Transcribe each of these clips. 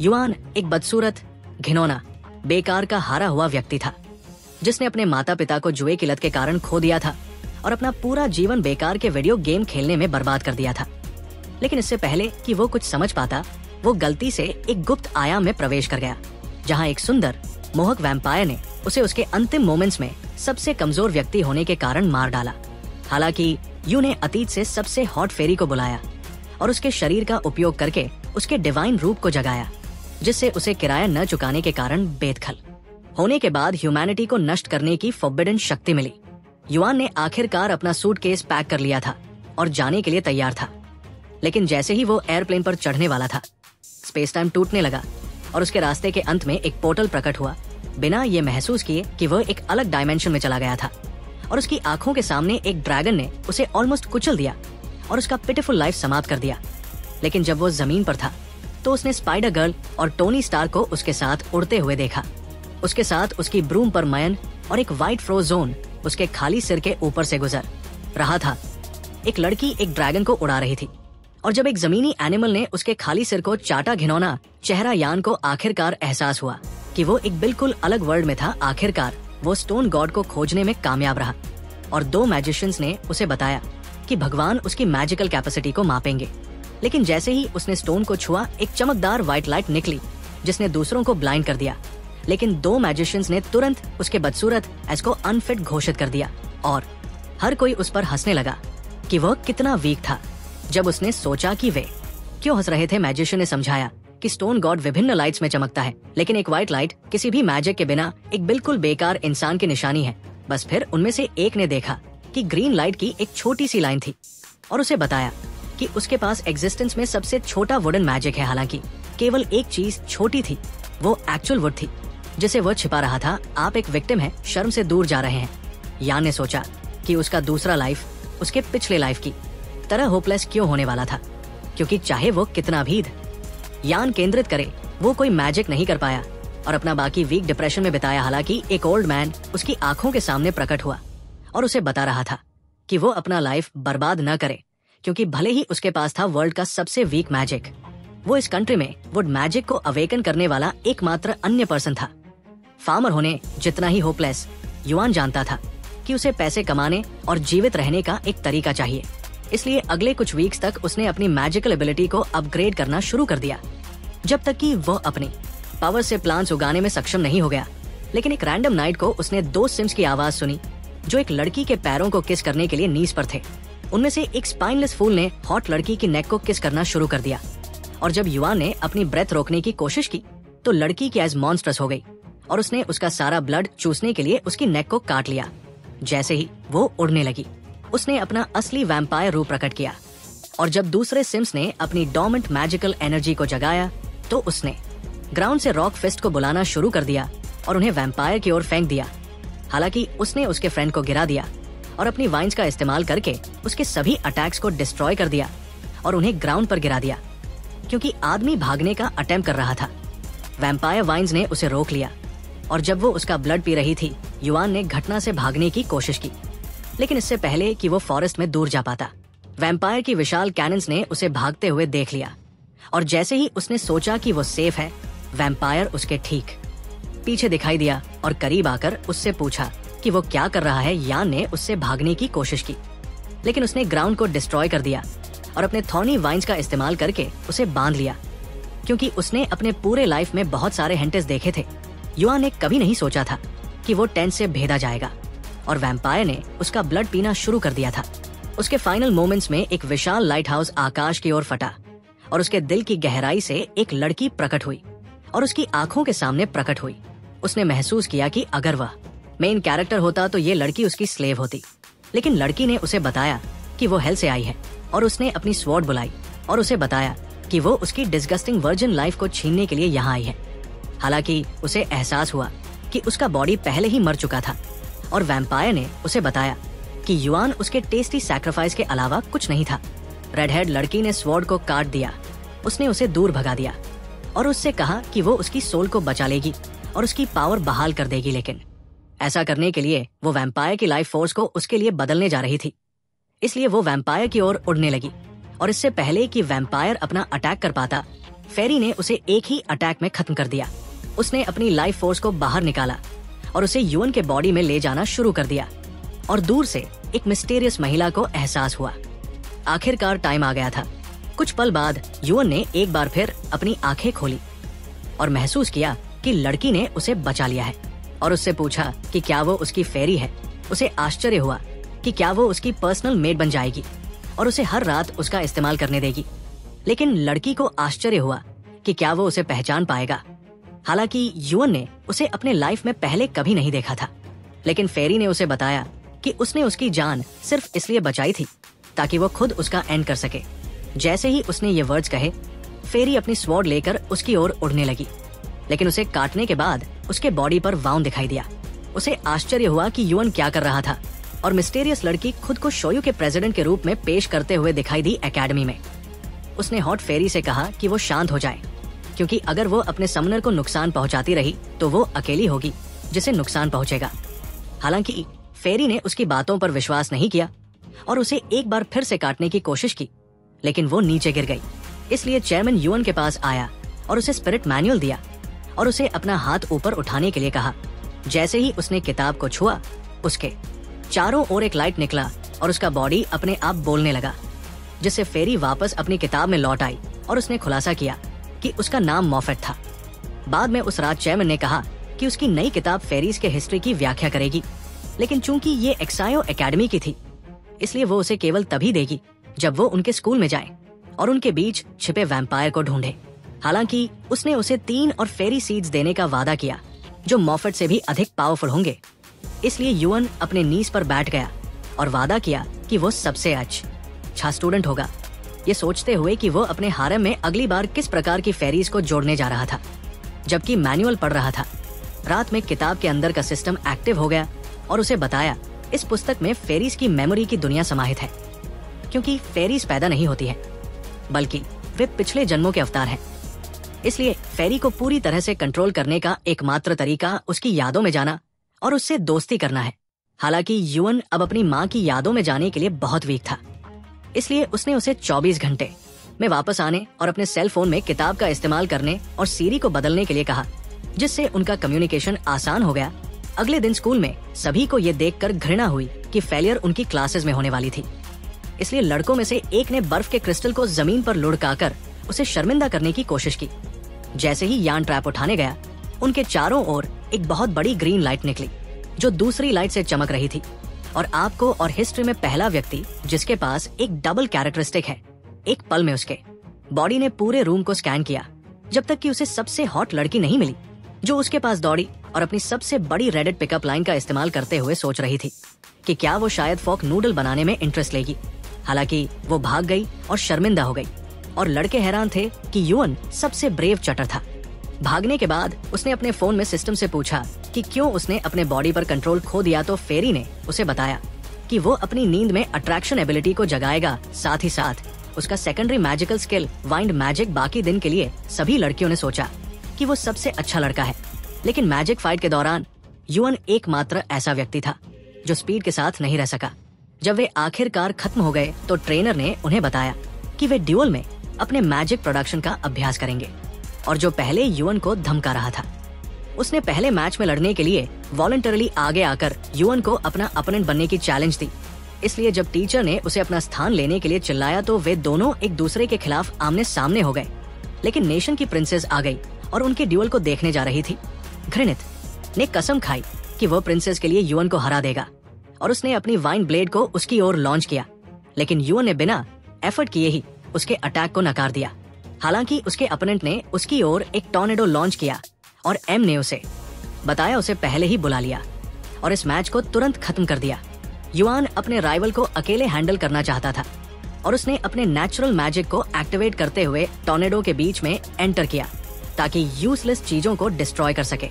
Yuan एक बदसूरत, घिनौना, बेकार का हारा हुआ व्यक्ति था जिसने अपने माता पिता को जुए की लत के कारण खो दिया था और अपना पूरा जीवन बेकार के वीडियो गेम खेलने में बर्बाद कर दिया था। लेकिन इससे पहले कि वो कुछ समझ पाता, वो गलती से एक गुप्त आयाम में प्रवेश कर गया, जहाँ एक सुंदर, मोहक वैम्पायर ने उसे उसके अंतिम मोमेंट्स में सबसे कमजोर व्यक्ति होने के कारण मार डाला। हालांकि यू ने अतीत से सबसे हॉट फेरी को बुलाया और उसके शरीर का उपयोग करके उसके डिवाइन रूप को जगाया, जिससे उसे किराया न चुकाने के कारण बेदखल होने के बाद ह्यूमैनिटी को नष्ट करने की फॉरबिडन शक्ति मिली। युआन ने आखिरकार अपना सूटकेस पैक कर लिया था और जाने के लिए तैयार था। लेकिन जैसे ही वो एयरप्लेन पर चढ़ने वाला था, स्पेस टाइम टूटने लगा और उसके रास्ते के अंत में एक पोर्टल प्रकट हुआ, बिना ये महसूस किए कि वह एक अलग डायमेंशन में चला गया था। और उसकी आंखों के सामने एक ड्रैगन ने उसे ऑलमोस्ट कुचल दिया और उसका पिटिफुल लाइफ समाप्त कर दिया। लेकिन जब वो जमीन पर था तो उसने स्पाइडर गर्ल और टोनी स्टार्क को उसके साथ उड़ते हुए देखा। उसके साथ उसकी ब्रूम पर मयन और एक व्हाइट फ्रोजोन उसके खाली सिर के ऊपर से गुजर रहा था। एक लड़की एक ड्रैगन को उड़ा रही थी और जब एक जमीनी एनिमल ने उसके खाली सिर को चाटा, घिनौना चेहरा यान को आखिरकार एहसास हुआ कि वो एक बिल्कुल अलग वर्ल्ड में था। आखिरकार वो स्टोन गॉड को खोजने में कामयाब रहा और 2 मैजिशियंस ने उसे बताया कि भगवान उसकी मैजिकल कैपेसिटी को मापेंगे। लेकिन जैसे ही उसने स्टोन को छुआ, एक चमकदार व्हाइट लाइट निकली जिसने दूसरों को ब्लाइंड कर दिया। लेकिन 2 मैजिशियंस ने तुरंत उसके बदसूरत एस को अनफिट घोषित कर दिया और हर कोई उस पर हंसने लगा कि वह कितना वीक था। जब उसने सोचा कि वे क्यों हंस रहे थे, मैजिशियन ने समझाया कि स्टोन गॉड विभिन्न लाइट्स में चमकता है, लेकिन एक व्हाइट लाइट किसी भी मैजिक के बिना एक बिल्कुल बेकार इंसान की निशानी है। बस फिर उनमें से एक ने देखा कि ग्रीन लाइट की एक छोटी सी लाइन थी और उसे बताया कि उसके पास एग्जिस्टेंस में सबसे छोटा वुडन मैजिक है। हालांकि केवल एक चीज छोटी थी, वो एक्चुअल वुड थी जिसे वह छिपा रहा था। आप एक विक्टिम है, शर्म से दूर जा रहे हैं। यान ने सोचा कि उसका दूसरा लाइफ उसके पिछले लाइफ की तरह होपलेस क्यों होने वाला था, क्योंकि चाहे वो कितना भी यान केंद्रित करे, वो कोई मैजिक नहीं कर पाया और अपना बाकी वीक डिप्रेशन में बिताया। हालांकि एक ओल्ड मैन उसकी आंखों के सामने प्रकट हुआ और उसे बता रहा था कि वो अपना लाइफ बर्बाद न करे, क्योंकि भले ही उसके पास था वर्ल्ड का सबसे वीक मैजिक, वो इस कंट्री में वुड मैजिक को अवेकन करने वाला एकमात्र अन्य पर्सन था। फार्मर होने जितना ही होपलेस, युआन जानता था कि उसे पैसे कमाने और जीवित रहने का एक तरीका चाहिए। इसलिए अगले कुछ वीक्स तक उसने अपनी मैजिकल एबिलिटी को अपग्रेड करना शुरू कर दिया, जब तक कि वह अपनी पावर से प्लांट्स उगाने में सक्षम नहीं हो गया। लेकिन एक रैंडम नाइट को उसने 2 सिम्स की आवाज सुनी जो एक लड़की के पैरों को किस करने के लिए नीज पर थे। उनमें से एक स्पाइनलेस फूल ने हॉट लड़की की नेक को किस करना शुरू कर दिया और जब युआन ने अपनी ब्रेथ रोकने की कोशिश की तो लड़की की एज मॉन्स्ट्रस हो गई और उसने उसका सारा ब्लड चूसने के लिए उसकी नेक को काट लिया। जैसे ही वो उड़ने लगी, उसने अपना असली वैम्पायर रूप प्रकट किया और जब दूसरे सिम्स ने अपनी डोमेंट मैजिकल एनर्जी को जगाया तो उसने ग्राउंड से रॉक फिस्ट को बुलाना शुरू कर दिया और उन्हें वैम्पायर की ओर फेंक दिया। हालांकि उसने उसके फ्रेंड को गिरा दिया और अपनी वाइन्स का इस्तेमाल करके उसके सभी अटैक्स को डिस्ट्रॉय कर दिया और उन्हें ग्राउंड पर गिरा दिया, क्योंकि आदमी भागने का अटेम्प्ट कर रहा था। वैम्पायर वाइन्स ने उसे रोक लिया और जब वो उसका ब्लड पी रही थी, युआन ने घटना से भागने की कोशिश की। लेकिन इससे पहले कि वो फॉरेस्ट में दूर जा पाता, वैम्पायर की विशाल कैनन्स ने उसे भागते हुए देख लिया और जैसे ही उसने सोचा कि वो सेफ है, वैम्पायर उसके ठीक पीछे दिखाई दिया और करीब आकर उससे पूछा कि वो क्या कर रहा है। यान ने उससे भागने की कोशिश की, लेकिन उसने ग्राउंड को डिस्ट्रॉय कर दिया और अपने थॉर्नी वाइन्स का इस्तेमाल करके उसे बांध लिया, क्योंकि उसने अपने पूरे लाइफ में बहुत सारे हेंटेस देखे थे। युआन ने कभी नहीं सोचा था कि वो टेंट से भेदा जाएगा और वैम्पायर ने उसका ब्लड पीना शुरू कर दिया था। उसके फाइनल मोमेंट्स में एक विशाल लाइट हाउस आकाश की ओर फटा और उसके दिल की गहराई से एक लड़की प्रकट हुई और उसकी आंखों के सामने प्रकट हुई। उसने महसूस किया कि अगर वह मेन कैरेक्टर होता तो ये लड़की उसकी स्लेव होती, लेकिन लड़की ने उसे बताया कि वो हेल से आई है और उसने अपनी स्वॉर्ड बुलाई और उसे बताया कि वो उसकी डिस्गस्टिंग वर्जिन लाइफ को छीनने के लिए यहाँ आई है। हालांकि उसे एहसास हुआ कि उसका बॉडी पहले ही मर चुका था और वैम्पायर ने उसे बताया कि युआन उसके टेस्टी सैक्रिफाइस के अलावा कुछ नहीं था। रेड हेड लड़की ने स्वॉर्ड को काट दिया, उसने उसे दूर भगा दिया और उससे कहा कि वो उसकी सोल को बचा लेगी और उसकी पावर बहाल कर देगी। लेकिन ऐसा करने के लिए वो वैम्पायर की लाइफ फोर्स को उसके लिए बदलने जा रही थी, इसलिए वो वैम्पायर की ओर उड़ने लगी और इससे पहले कि वैम्पायर अपना अटैक कर पाता, फेरी ने उसे एक ही अटैक में खत्म कर दिया। उसने अपनी लाइफ फोर्स को बाहर निकाला और उसे युअन के बॉडी में ले जाना शुरू कर दिया और दूर से एक मिस्टीरियस महिला को एहसास हुआ। आखिरकार टाइम आ गया था। कुछ पल बाद युअन ने एक बार फिर अपनी आंखें खोली और महसूस किया कि लड़की ने उसे बचा लिया है और उससे पूछा कि क्या वो उसकी फेरी है। उसे आश्चर्य हुआ कि क्या वो उसकी पर्सनल मेड बन जाएगी और उसे हर रात उसका इस्तेमाल करने देगी। लेकिन लड़की को आश्चर्य हुआ कि क्या वो उसे पहचान पाएगा। हालांकि युअन ने उसे अपने लाइफ में पहले कभी नहीं देखा था, लेकिन फेरी ने उसे बताया कि उसने उसकी जान सिर्फ इसलिए बचाई थी ताकि वो खुद उसका एंड कर सके। जैसे ही उसने ये वर्ड्स कहे, फेरी अपनी स्वॉर्ड लेकर उसकी ओर उड़ने लगी, लेकिन उसे काटने के बाद उसके बॉडी पर वाउंड दिखाई दिया। उसे आश्चर्य हुआ कि युअन क्या कर रहा था और मिस्टीरियस लड़की खुद को शोयू के प्रेसिडेंट के रूप में पेश करते हुए दिखाई दी एकेडमी में। उसने हॉट फेरी से कहा कि वो शांत हो जाए, क्योंकि अगर वो अपने समनर को नुकसान पहुंचाती रही तो वो अकेली होगी जिसे नुकसान पहुंचेगा। हालांकि फेरी ने उसकी बातों पर विश्वास नहीं किया और उसे एक बार फिर से काटने की कोशिश की, लेकिन वो नीचे गिर गई। इसलिए चेयरमैन युअन के पास आया और उसे स्पिरिट मैनुअल दिया और उसे अपना हाथ ऊपर उठाने के लिए कहा। जैसे ही उसने किताब को छुआ, उसके चारों ओर एक लाइट निकला और उसका बॉडी अपने आप बोलने लगा, जिससे फेरी वापस अपनी किताब में लौट आई और उसने खुलासा किया कि उसका नाम मॉफेट था। बाद में उस रात चेयरमैन ने कहा कि उसकी नई किताब फेरीज के हिस्ट्री की व्याख्या करेगी, लेकिन चूंकि ये एक्सायो एकेडमी की थी, इसलिए वो उसे केवल तभी देगी जब वो उनके स्कूल में जाए और उनके बीच छिपे वैम्पायर को ढूंढे। हालांकि उसने उसे 3 और फेरी सीड्स देने का वादा किया जो मॉफेट से भी अधिक पावरफुल होंगे। इसलिए युअन अपने नीज पर बैठ गया और वादा किया कि वो सबसे अच्छा स्टूडेंट होगा, ये सोचते हुए कि वो अपने हारम में अगली बार किस प्रकार की फेरीज को जोड़ने जा रहा था। जबकि मैनुअल पढ़ रहा था, रात में किताब के अंदर का सिस्टम एक्टिव हो गया और उसे बताया इस पुस्तक में फेरीज की मेमोरी की दुनिया समाहित है, क्योंकि फेरीज पैदा नहीं होती है बल्कि वे पिछले जन्मों के अवतार हैं। इसलिए फेरी को पूरी तरह से कंट्रोल करने का एकमात्र तरीका उसकी यादों में जाना और उससे दोस्ती करना है। हालांकि युअन अब अपनी माँ की यादों में जाने के लिए बहुत वीक था, इसलिए उसने उसे 24 घंटे में वापस आने और अपने सेल फोन में किताब का इस्तेमाल करने और सीरी को बदलने के लिए कहा, जिससे उनका कम्युनिकेशन आसान हो गया। अगले दिन स्कूल में सभी को ये देखकर घृणा हुई कि फेलियर उनकी क्लासेस में होने वाली थी। इसलिए लड़कों में से एक ने बर्फ के क्रिस्टल को जमीन पर लुढ़काकर उसे शर्मिंदा करने की कोशिश की। जैसे ही यान ट्रैप उठाने गया, उनके चारों ओर एक बहुत बड़ी ग्रीन लाइट निकली जो दूसरी लाइट से चमक रही थी और आपको और हिस्ट्री में पहला व्यक्ति जिसके पास एक डबल कैरेक्टरिस्टिक है। एक पल में उसके बॉडी ने पूरे रूम को स्कैन किया जब तक कि उसे सबसे हॉट लड़की नहीं मिली जो उसके पास दौड़ी और अपनी सबसे बड़ी रेडिट पिकअप लाइन का इस्तेमाल करते हुए सोच रही थी कि क्या वो शायद फोक नूडल बनाने में इंटरेस्ट लेगी। हालांकि वो भाग गई और शर्मिंदा हो गई और लड़के हैरान थे कि युअन सबसे ब्रेव चटर था। भागने के बाद उसने अपने फोन में सिस्टम से पूछा कि क्यों उसने अपने बॉडी पर कंट्रोल खो दिया, तो फेरी ने उसे बताया कि वो अपनी नींद में अट्रैक्शन एबिलिटी को जगाएगा। साथ ही साथ उसका secondary magical skill wind magic. बाकी दिन के लिए सभी लड़कियों ने सोचा कि वो सबसे अच्छा लड़का है, लेकिन मैजिक फाइट के दौरान युअन एकमात्र ऐसा व्यक्ति था जो स्पीड के साथ नहीं रह सका। जब वे आखिरकार खत्म हो गए तो ट्रेनर ने उन्हें बताया कि वे ड्यूअल में अपने मैजिक प्रोडक्शन का अभ्यास करेंगे और जो पहले युअन को धमका रहा था उसने पहले मैच में लड़ने के लिए वॉलंटरली आगे आकर युअन को अपना अपोनेंट बनने की चैलेंज दी। इसलिए जब टीचर ने उसे अपना स्थान लेने के लिए चिल्लाया तो वे दोनों एक दूसरे के खिलाफ आमने सामने हो गए। लेकिन नेशन की प्रिंसेस आ गई और उनके ड्यूअल को देखने जा रही थी। घृणित ने कसम खाई कि वो प्रिंसेस के लिए युअन को हरा देगा और उसने अपनी वाइन ब्लेड को उसकी ओर लॉन्च किया, लेकिन युअन ने बिना एफर्ट किए ही उसके अटैक को नकार दिया। हालांकि उसके अपोनेंट ने उसकी ओर एक टॉर्नेडो लॉन्च किया और एम ने उसे बताया उसे पहले ही बुला लिया और इस मैच को तुरंत खत्म कर दिया। युआन अपने राइवल को अकेले हैंडल करना चाहता था और उसने अपने नेचुरल मैजिक को एक्टिवेट करते हुए टॉर्नेडो के बीच में एंटर किया ताकि यूजलेस चीजों को डिस्ट्रॉय कर सके।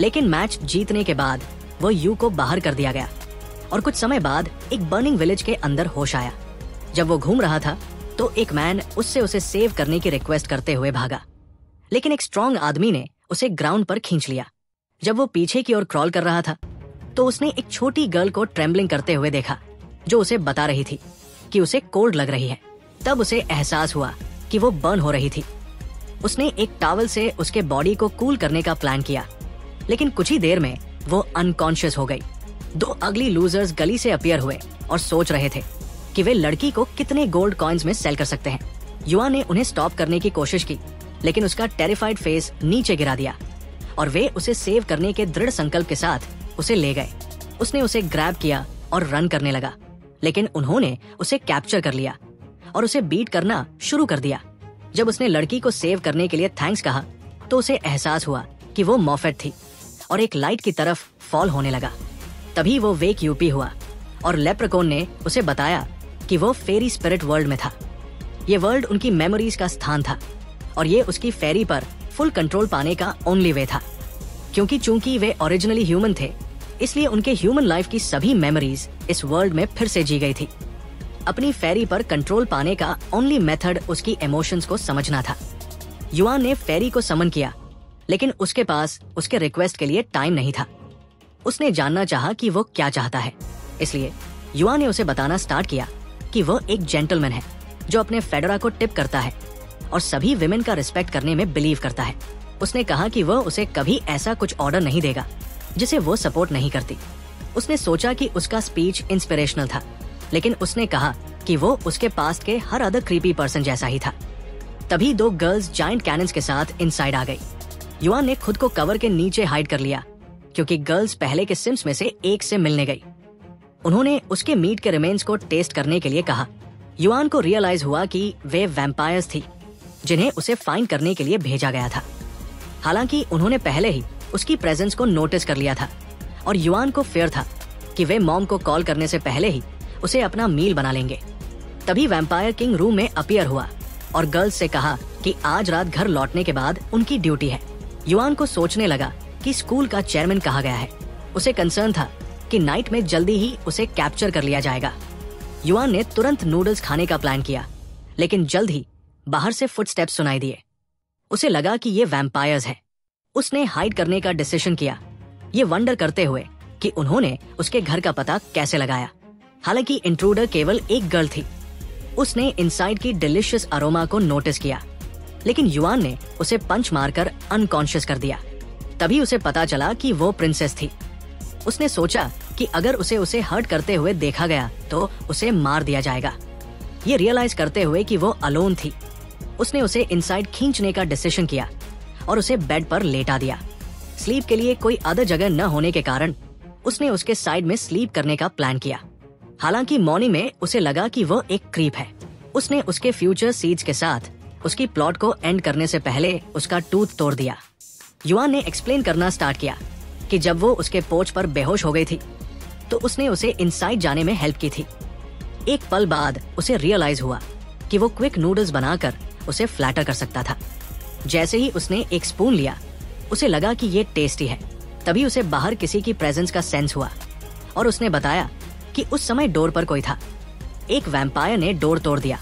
लेकिन मैच जीतने के बाद वो यू को बाहर कर दिया गया और कुछ समय बाद एक बर्निंग विलेज के अंदर होश आया। जब वो घूम रहा था तो एक मैन उससे उसे सेव करने की रिक्वेस्ट करते हुए भागा, लेकिन एक स्ट्रॉन्ग आदमी ने उसे ग्राउंड पर खींच लिया। जब वो पीछे की ओर क्रॉल कर रहा था तो उसने एक छोटी गर्ल को ट्रेम्बलिंग करते हुए देखा जो उसे बता रही थी कि उसे कोल्ड लग रही है। तब उसे एहसास हुआ कि वो बर्न हो रही थी। उसने एक टॉवल से उसके बॉडी को कूल करने का प्लान किया, लेकिन कुछ ही देर में वो अनकॉन्शियस हो गई। 2 अगली लूजर्स गली से अपीयर हुए और सोच रहे थे कि वे लड़की को कितने गोल्ड कॉइन्स में सेल कर सकते हैं। युआन ने उन्हें स्टॉप करने की कोशिश की, लेकिन उसका टेरिफाइड फेस नीचे गिरा दिया और वे उसे सेव करने के दृढ़ संकल्प के साथ उसे ले गए। उसने उसे ग्रैब किया और रन करने लगा, लेकिन उन्होंने उसे कैप्चर कर लिया और उसे बीट करना शुरू कर दिया। जब उसने लड़की को सेव करने के लिए थैंक्स कहा तो उसे एहसास हुआ कि वो मॉफेट थी और एक लाइट की तरफ फॉल होने लगा। तभी वो वेक यूपी हुआ और लेप्रेकॉन ने उसे बताया कि वो फेरी स्पिरिट वर्ल्ड में था। ये वर्ल्ड उनकी मेमोरीज का स्थान था और ये उसकी फेरी पर फुल कंट्रोल पाने का ओनली वे था। चूंकि वे ओरिजिनली ह्यूमन थे, इसलिए उनके ह्यूमन लाइफ की सभी मेमोरीज इस वर्ल्ड में फिर से जी गई थी। अपनी फेरी पर कंट्रोल पाने का ओनली मेथड उसकी इमोशंस को समझना था। युआन ने फेरी को समन किया, लेकिन उसके पास उसके रिक्वेस्ट के लिए टाइम नहीं था। उसने जानना चाहा कि वो क्या चाहता है, इसलिए युआन ने उसे बताना स्टार्ट किया कि वो एक जेंटलमैन है जो अपने फेडोरा को टिप करता है और सभी विमेन का रिस्पेक्ट करने में बिलीव करता है। उसने कहा कि वो उसे कभी ऐसा कुछ ऑर्डर नहीं देगा जिसे वो सपोर्ट नहीं करती। उसने सोचा कि उसका स्पीच इंस्पिरेशनल था, लेकिन उसने कहा कि वो उसके पास्ट के हर अदर क्रीपी पर्सन जैसा ही था। तभी 2 गर्ल्स जायंट कैनन्स के साथ इनसाइड आ गई। युआन ने खुद को कवर के नीचे हाइड कर लिया, क्योंकि गर्ल्स पहले के सिम्स में से एक से मिलने गई। उन्होंने उसके मीट के रिमेन्स को टेस्ट करने के लिए कहा। युआन को रियलाइज हुआ कि वे वैम्पायर्स थी जिन्हें उसे फाइंड करने के लिए भेजा गया था। हालांकि उन्होंने पहले ही उसकी प्रेजेंस को नोटिस कर लिया था और युआन को फेयर था कि वे मॉम को कॉल करने से पहले ही उसे अपना मील बना लेंगे। तभी वैम्पायर किंग रूम में अपीयर हुआ और गर्ल्स से कहा कि आज रात घर लौटने के बाद उनकी ड्यूटी है। युआन को सोचने लगा कि स्कूल का चेयरमैन कहा गया है। उसे कंसर्न था कि नाइट में जल्दी ही उसे कैप्चर कर लिया जाएगा। युआन ने तुरंत नूडल्स खाने का प्लान किया, लेकिन जल्द ही बाहर से फुटस्टेप्स सुनाई दिए। उसे लगा कि ये वैम्पायर्स हैं। उसने हाइड करने का डिसीजन किया, ये वंडर करते हुए कि उन्होंने उसके घर का पता कैसे लगाया। हालांकि इंट्रूडर केवल एक गर्ल थी। उसने इनसाइड की डिलिशियस अरोमा को नोटिस किया, लेकिन युआन ने उसे पंच मारकर अनकॉन्शियस कर दिया। तभी उसे पता चला कि वो प्रिंसेस थी। उसने सोचा कि अगर उसे हर्ट करते हुए देखा गया तो उसे मार दिया जाएगा। ये रियलाइज करते हुए कि वो अलोन थी, उसने उसे इनसाइड खींचने का डिसीजन किया और उसे बेड पर लेटा दिया। स्लीप के लिए कोई अदर जगह न होने के कारण उसने उसके साइड में स्लीप करने का प्लान किया। हालांकि मॉर्निंग में उसे लगा कि वो एक क्रीप है। उसने उसके फ्यूचर सीड्स के साथ उसकी प्लॉट को एंड करने से पहले उसका टूथ तोड़ दिया। युआन ने एक्सप्लेन करना स्टार्ट किया कि जब वो उसके पोर्च पर बेहोश हो गई थी तो उसने उसे इनसाइड जाने में हेल्प की थी। एक पल बाद उसे रियलाइज हुआ कि वो क्विक नूडल्स बनाकर उसे फ्लैटर कर सकता था। जैसे ही उसने एक स्पून लिया, उसे लगा कि ये टेस्टी है। तभी उसे बाहर किसी की प्रेजेंस का सेंस हुआ और उसने बताया कि उस समय डोर पर कोई था। एक वैम्पायर ने डोर तोड़ दिया,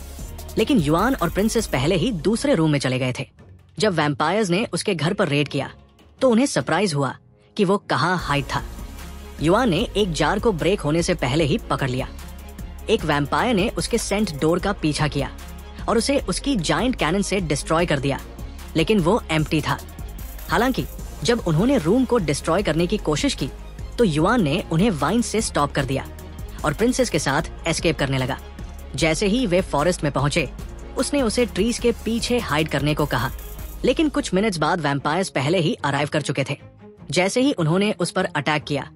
लेकिन युआन और प्रिंसेस पहले ही दूसरे रूम में चले गए थे। जब वैम्पायर्स ने उसके घर पर रेड किया तो उन्हें सरप्राइज हुआ कि वो कहाँ हाइड था। युआन ने एक जार को ब्रेक होने से पहले ही पकड़ लिया। एक वैम्पायर ने उसके सेंट डोर का पीछा किया और उसे उसकी जायंट कैनन से डिस्ट्रॉय कर दिया, लेकिन वो एम्प्टी था। हालांकि जब उन्होंने रूम को डिस्ट्रॉय करने की कोशिश की तो युआन ने उन्हें वाइन से स्टॉप कर दिया और प्रिंसेस के साथ एस्केप करने लगा। जैसे ही वे फॉरेस्ट में पहुंचे, उसने उसे ट्रीज के पीछे हाइड करने को कहा, लेकिन कुछ मिनट्स बाद वैम्पायर्स पहले ही अराइव कर चुके थे। जैसे ही उन्होंने उस पर अटैक किया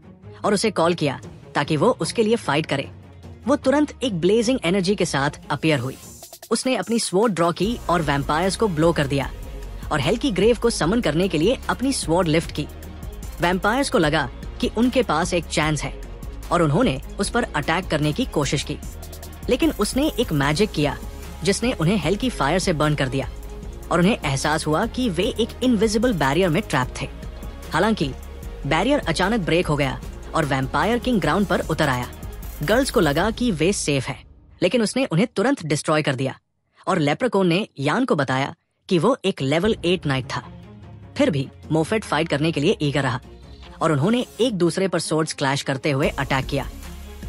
और उसे कॉल किया ताकि वो उसके लिए फाइट करे, वो तुरंत एक ब्लेजिंग एनर्जी के साथ अपीयर हुई। उसने अपनी स्वॉर्ड ड्रॉ की और वैम्पायर्स को ब्लो कर दिया और हेल की ग्रेव को समन करने के लिए अपनी स्वॉर्ड लिफ्ट की। वैम्पायर्स को लगा कि उनके पास एक चांस है और उन्होंने उस पर अटैक करने की कोशिश की, लेकिन उसने एक मैजिक किया जिसने उन्हें हेल की फायर से बर्न कर दिया और उन्हें एहसास हुआ कि वे एक इनविजिबल बैरियर में ट्रैप थे। हालांकि बैरियर अचानक ब्रेक हो गया और वैम्पायर किंग ग्राउंड पर उतर आया। गर्ल्स को लगा कि वे सेफ है, लेकिन उसने उन्हें तुरंत डिस्ट्रॉय कर दिया और लेप्रेकॉन ने यान को बताया कि वो एक लेवल 8 नाइट था। फिर भी मोफेट फाइट करने के लिए ईगर रहा और उन्होंने एक दूसरे पर सोर्ड्स क्लैश करते हुए अटैक किया,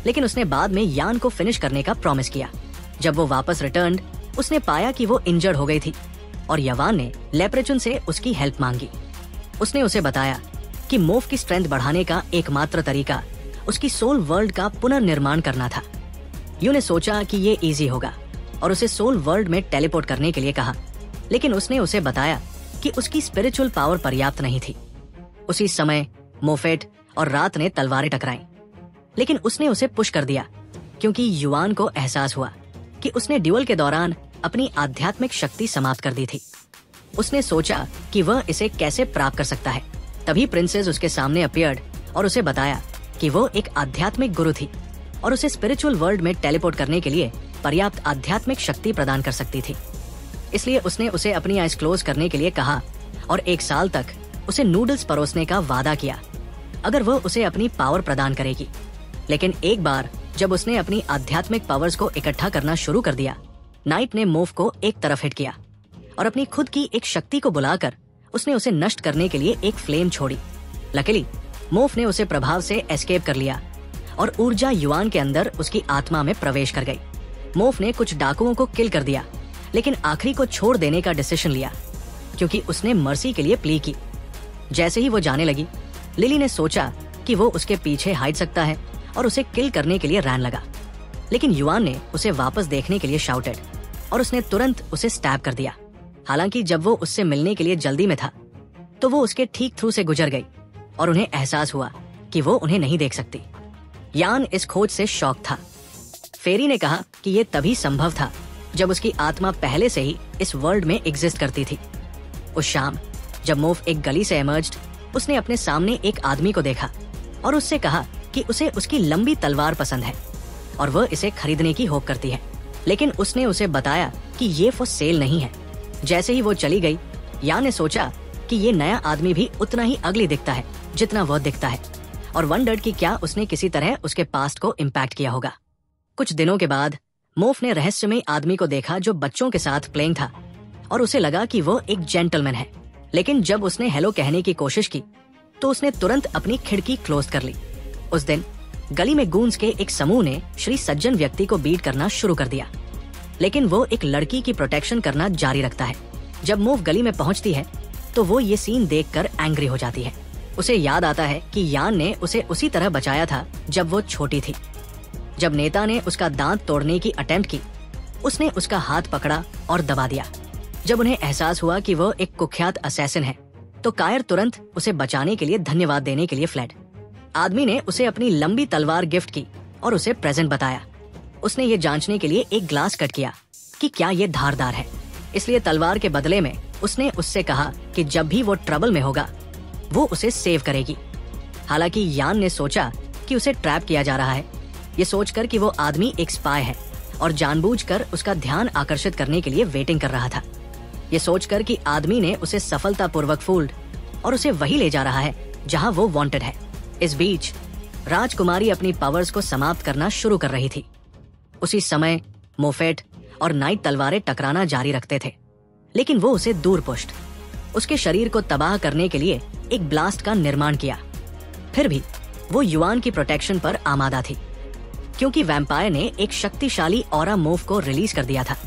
लेकिन उसने बाद में यान को फिनिश करने का प्रॉमिस किया। जब वो वापस रिटर्न्ड, उसने पाया कि वो इंजर्ड हो गई थी और यवान ने लेप्रेचुन से उसकी हेल्प मांगी। उसने उसे बताया कि मोफ की स्ट्रेंथ बढ़ाने का एकमात्र तरीका उसकी सोल वर्ल्ड का पुनर्निर्माण करना था। यू ने सोचा कि ये इजी होगा और उसे सोल वर्ल्ड में टेलीपोर्ट करने के लिए कहा, लेकिन उसने उसे बताया कि उसकी स्पिरिचुअल पावर पर्याप्त नहीं थी। उसी समय मोफेट और रात ने तलवारें टकराईं, लेकिन उसने उसे पुश कर दिया क्योंकि युआन को एहसास हुआ कि उसने ड्यूल के दौरान अपनी आध्यात्मिक शक्ति समाप्त कर दी थी। उसने सोचा कि वह इसे कैसे प्राप्त कर सकता है। तभी प्रिंसेस उसके सामने अपीयर्ड और उसे बताया कि वो एक आध्यात्मिक गुरु थी और उसे स्पिरिचुअल वर्ल्ड में टेलीपोर्ट करने के लिए पर्याप्त आध्यात्मिक शक्ति प्रदान कर सकती थी। इसलिए उसने उसे अपनी आइज क्लोज करने के लिए कहा और 1 साल तक उसे नूडल्स परोसने का वादा किया अगर वह उसे अपनी पावर प्रदान करेगी। लेकिन एक बार जब उसने अपनी आध्यात्मिक पावर्स को इकट्ठा करना शुरू कर दिया, नाइट ने मोफ को एक तरफ हिट किया और अपनी खुद की एक शक्ति को बुलाकर उसने उसे नष्ट करने के लिए एक फ्लेम छोड़ी। लकीली मोफ ने उसे प्रभाव से एस्केप कर लिया और ऊर्जा युआन के अंदर उसकी आत्मा में प्रवेश कर गई। मोफ ने कुछ डाकुओं को किल कर दिया, लेकिन आखिरी को छोड़ देने का डिसीजन लिया क्योंकि उसने मर्सी के लिए प्ली की। जैसे ही वो जाने लगी, लिली ने सोचा कि वो उसके पीछे हाइड सकता है और उसे किल करने के लिए रैन लगा, लेकिन युआन ने उसे वापस देखने के लिए शाउटेड और उसने तुरंत उसे स्टैब कर दिया। हालांकि जब वो उससे मिलने के लिए जल्दी में था तो वो उसके ठीक थ्रू से गुजर गई और उन्हें एहसास हुआ कि वो उन्हें नहीं देख सकती। यान इस खोज से शॉक था। फेरी ने कहा कि ये तभी संभव था जब उसकी आत्मा पहले से ही इस वर्ल्ड में एग्जिस्ट करती थी। उस शाम जब मोफ एक गली से इमर्ज्ड, उसने अपने सामने एक आदमी को देखा और उससे कहा कि उसे उसकी लंबी तलवार पसंद है और वह इसे खरीदने की होप करती है, लेकिन उसने उसे बताया कि ये फॉर सेल नहीं है। जैसे ही वो चली गई, यान ने सोचा कि ये नया आदमी भी उतना ही अगली दिखता है जितना वह दिखता है और वंडर्ड कि क्या उसने किसी तरह उसके पास्ट को इम्पैक्ट किया होगा। कुछ दिनों के बाद मोफ ने रहस्यमयी आदमी को देखा जो बच्चों के साथ प्लेइंग था और उसे लगा कि वो एक जेंटलमैन है, लेकिन जब उसने हेलो कहने की कोशिश की तो उसने तुरंत अपनी खिड़की क्लोज कर ली। उस दिन गली में गूंज के एक समूह ने श्री सज्जन व्यक्ति को बीट करना शुरू कर दिया, लेकिन वो एक लड़की की प्रोटेक्शन करना जारी रखता है। जब मोफ गली में पहुंचती है तो वो ये सीन देखकर एंग्री हो जाती है। उसे याद आता है कि यान ने उसे उसी तरह बचाया था जब वो छोटी थी। जब नेता ने उसका दांत तोड़ने की अटेम्प्ट की, उसने उसका हाथ पकड़ा और दबा दिया। जब उन्हें एहसास हुआ कि वो एक कुख्यात असैसिन है तो कायर तुरंत उसे बचाने के लिए धन्यवाद देने के लिए फ्लैड। आदमी ने उसे अपनी लंबी तलवार गिफ्ट की और उसे प्रेजेंट बताया। उसने ये जांचने के लिए एक ग्लास कट किया कि क्या ये धारदार है, इसलिए तलवार के बदले में उसने उससे कहा कि जब भी वो ट्रबल में होगा वो उसे सेव करेगी। हालांकि यान ने सोचा कि उसे ट्रैप किया जा रहा है, ये सोचकर कि वो आदमी एक स्पाई है और जानबूझकर उसका ध्यान आकर्षित करने के लिए वेटिंग कर रहा था। ये सोचकर कि आदमी ने उसे सफलतापूर्वक फूल्ड और उसे वही ले जा रहा है जहां वो वांटेड है। इस बीच राजकुमारी अपनी पावर्स को समाप्त करना शुरू कर रही थी। उसी समय मोफेट और नाइट तलवारें टकराना जारी रखते थे, लेकिन वो उसे दूर पुश्ट उसके शरीर को तबाह करने के लिए एक ब्लास्ट का निर्माण किया। फिर भी वो युआन की प्रोटेक्शन पर आमादा थी, क्योंकि वैम्पायर ने एक शक्तिशाली ऑरा मोफ को रिलीज कर दिया था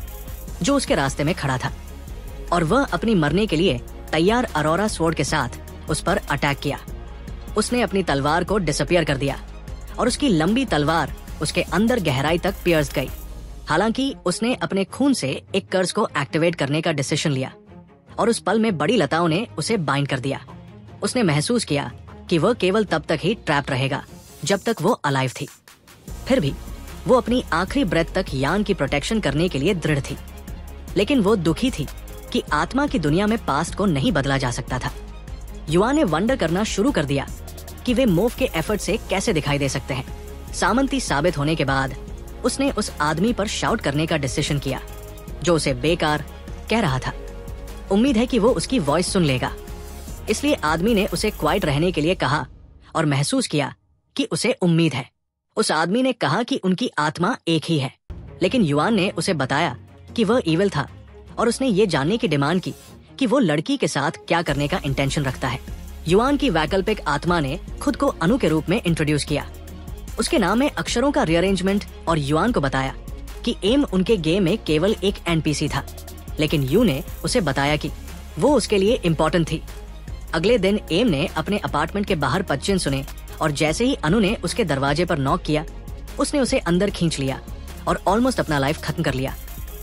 जो उसके रास्ते में खड़ा था और वह अपनी मरने के लिए तैयार अरोरा स्वॉर्ड के साथ उस पर अटैक किया। उसने अपनी तलवार को डिसअपियर कर दिया और उसकी लंबी तलवार उसके अंदर गहराई तक पियर्स गई। हालांकि उसने अपने खून से एक कर्ज को एक्टिवेट करने का डिसीजन लिया और उस पल में बड़ी लताओं ने उसे बाइंड कर दिया। उसने महसूस किया कि वह केवल तब तक ही ट्रैप रहेगा जब तक वो अलाइव थी। फिर भी वो अपनी आखिरी ब्रेथ तक यान की प्रोटेक्शन करने के लिए दृढ़ थी, लेकिन वो दुखी थी कि आत्मा की दुनिया में पास्ट को नहीं बदला जा सकता था। युआन ने वंडर करना शुरू कर दिया कि वे मोफ के एफर्ट से कैसे दिखाई दे सकते हैं। सामंती साबित होने के बाद उसने उस आदमी पर शाउट करने का डिसीजन किया जो उसे बेकार कह रहा था। उम्मीद है कि वो उसकी वॉइस सुन लेगा, इसलिए आदमी ने उसे क्वाइट रहने के लिए कहा और महसूस किया कि उसे उम्मीद है। उस आदमी ने कहा कि उनकी आत्मा एक ही है, लेकिन युआन ने उसे बताया कि वह ईविल था और उसने ये जानने की डिमांड की कि वो लड़की के साथ क्या करने का इंटेंशन रखता है। युआन की वैकल्पिक आत्मा ने खुद को अनु के रूप में इंट्रोड्यूस किया। उसके नाम में अक्षरों का रीअरेंजमेंट और युआन को बताया कि एम उनके गेम में केवल एक एनपीसी था। लेकिन यू ने उसे बताया कि वो उसके लिए इम्पोर्टेंट थी। अगले दिन एम ने अपने अपार्टमेंट के बाहर पच्चीन सुने और जैसे ही अनु ने उसके दरवाजे पर नॉक किया, उसने उसे अंदर खींच लिया और ऑलमोस्ट अपना लाइफ खत्म कर लिया।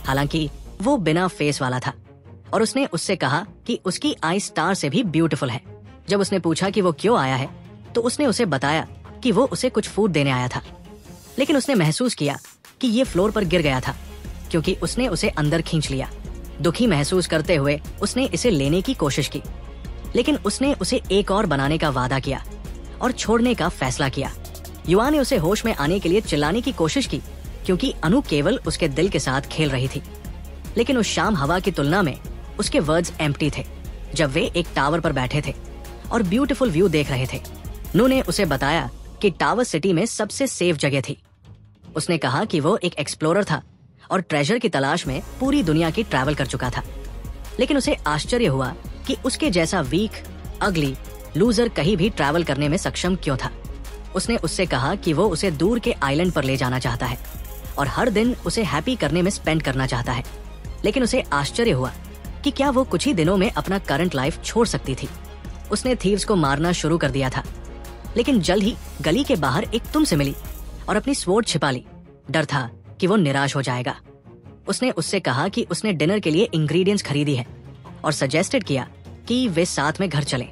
हालांकि वो बिना फेस वाला था और उसने उससे कहा कि उसकी आई स्टार से भी ब्यूटीफुल है। जब उसने पूछा कि वो क्यों आया है, तो उसने उसे बताया कि वो उसे कुछ फूड देने आया था, लेकिन उसने महसूस किया कि ये फ्लोर पर गिर गया था क्योंकि उसने उसे अंदर खींच लिया। दुखी महसूस करते हुए उसने इसे लेने की कोशिश की, लेकिन उसने उसे एक और बनाने का वादा किया और छोड़ने का फैसला किया। युवा ने उसे होश में आने के लिए चिल्लाने की कोशिश की क्योंकि अनु केवल उसके दिल के साथ खेल रही थी, लेकिन उस शाम हवा की तुलना में उसके वर्ड्स एम्प्टी थे जब वे एक टावर पर बैठे थे और ब्यूटीफुल व्यू देख रहे थे। नू ने उसे बताया कि टावर सिटी में सबसे सेफ जगह थी। उसने कहा कि वो एक एक्सप्लोरर था और ट्रेजर की तलाश में पूरी दुनिया की ट्रैवल कर चुका था, लेकिन उसे आश्चर्य हुआ कि उसके जैसा वीक, अगली, लूजर कहीं भी ट्रैवल करने में सक्षम क्यों था। उसने उससे कहा कि वो उसे दूर के आइलैंड पर ले जाना चाहता है और हर दिन उसे हैप्पी करने में स्पेंड करना चाहता है, लेकिन उसे आश्चर्य हुआ कि क्या वो कुछ ही दिनों में अपना करंट लाइफ छोड़ सकती थी। उसने थीव्स को मारना शुरू कर दिया था, लेकिन जल्द ही गली के बाहर एक तुम से मिली और अपनी स्वॉर्ड छिपा ली। डर था कि वो निराश हो जाएगा। उसने उससे कहा कि उसने डिनर के लिए इंग्रेडिएंट्स खरीदी है और सजेस्टेड किया कि वे साथ में घर चलें,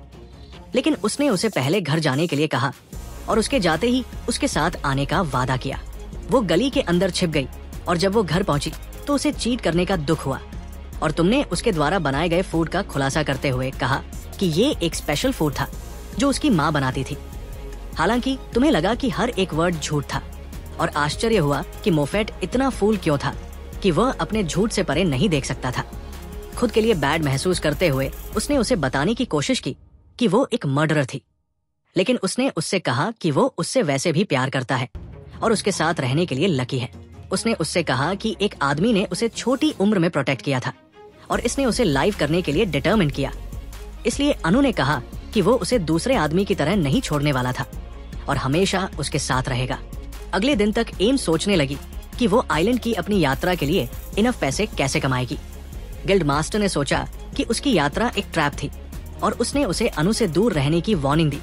लेकिन उसने उसे पहले घर जाने के लिए कहा और उसके जाते ही उसके साथ आने का वादा किया। वो गली के अंदर छिप गई और जब वो घर पहुंची तो उसे चीट करने का दुख हुआ और तुमने उसके द्वारा बनाए गए फूड का खुलासा करते हुए कहा कि ये एक स्पेशल फूड था जो उसकी माँ बनाती थी। हालांकि तुम्हें लगा कि हर एक वर्ड झूठ था और आश्चर्य हुआ कि मोफेट इतना फूल क्यों था कि वह अपने झूठ से परे नहीं देख सकता था। खुद के लिए बैड महसूस करते हुए उसने उसे बताने की कोशिश की कि वो एक मर्डरर थी, लेकिन उसने उससे कहा कि वो उससे वैसे भी प्यार करता है और उसके साथ रहने के लिए लकी है। उसने उससे कहा कि एक आदमी ने उसे छोटी उम्र में प्रोटेक्ट किया था और इसने उसे लाइव करने के लिए डिटर्मिन किया। इसलिए अनु ने कहा कि वो उसे दूसरे आदमी की तरह नहीं छोड़ने वाला था और हमेशा उसके साथ रहेगा। अगले दिन तक एम सोचने लगी कि वो आइलैंड की अपनी यात्रा के लिए इनफ पैसे कैसे कमाएगी। गिल्ड मास्टर ने सोचा कि उसकी यात्रा एक ट्रैप थी और उसने उसे अनु से दूर रहने की वार्निंग दी,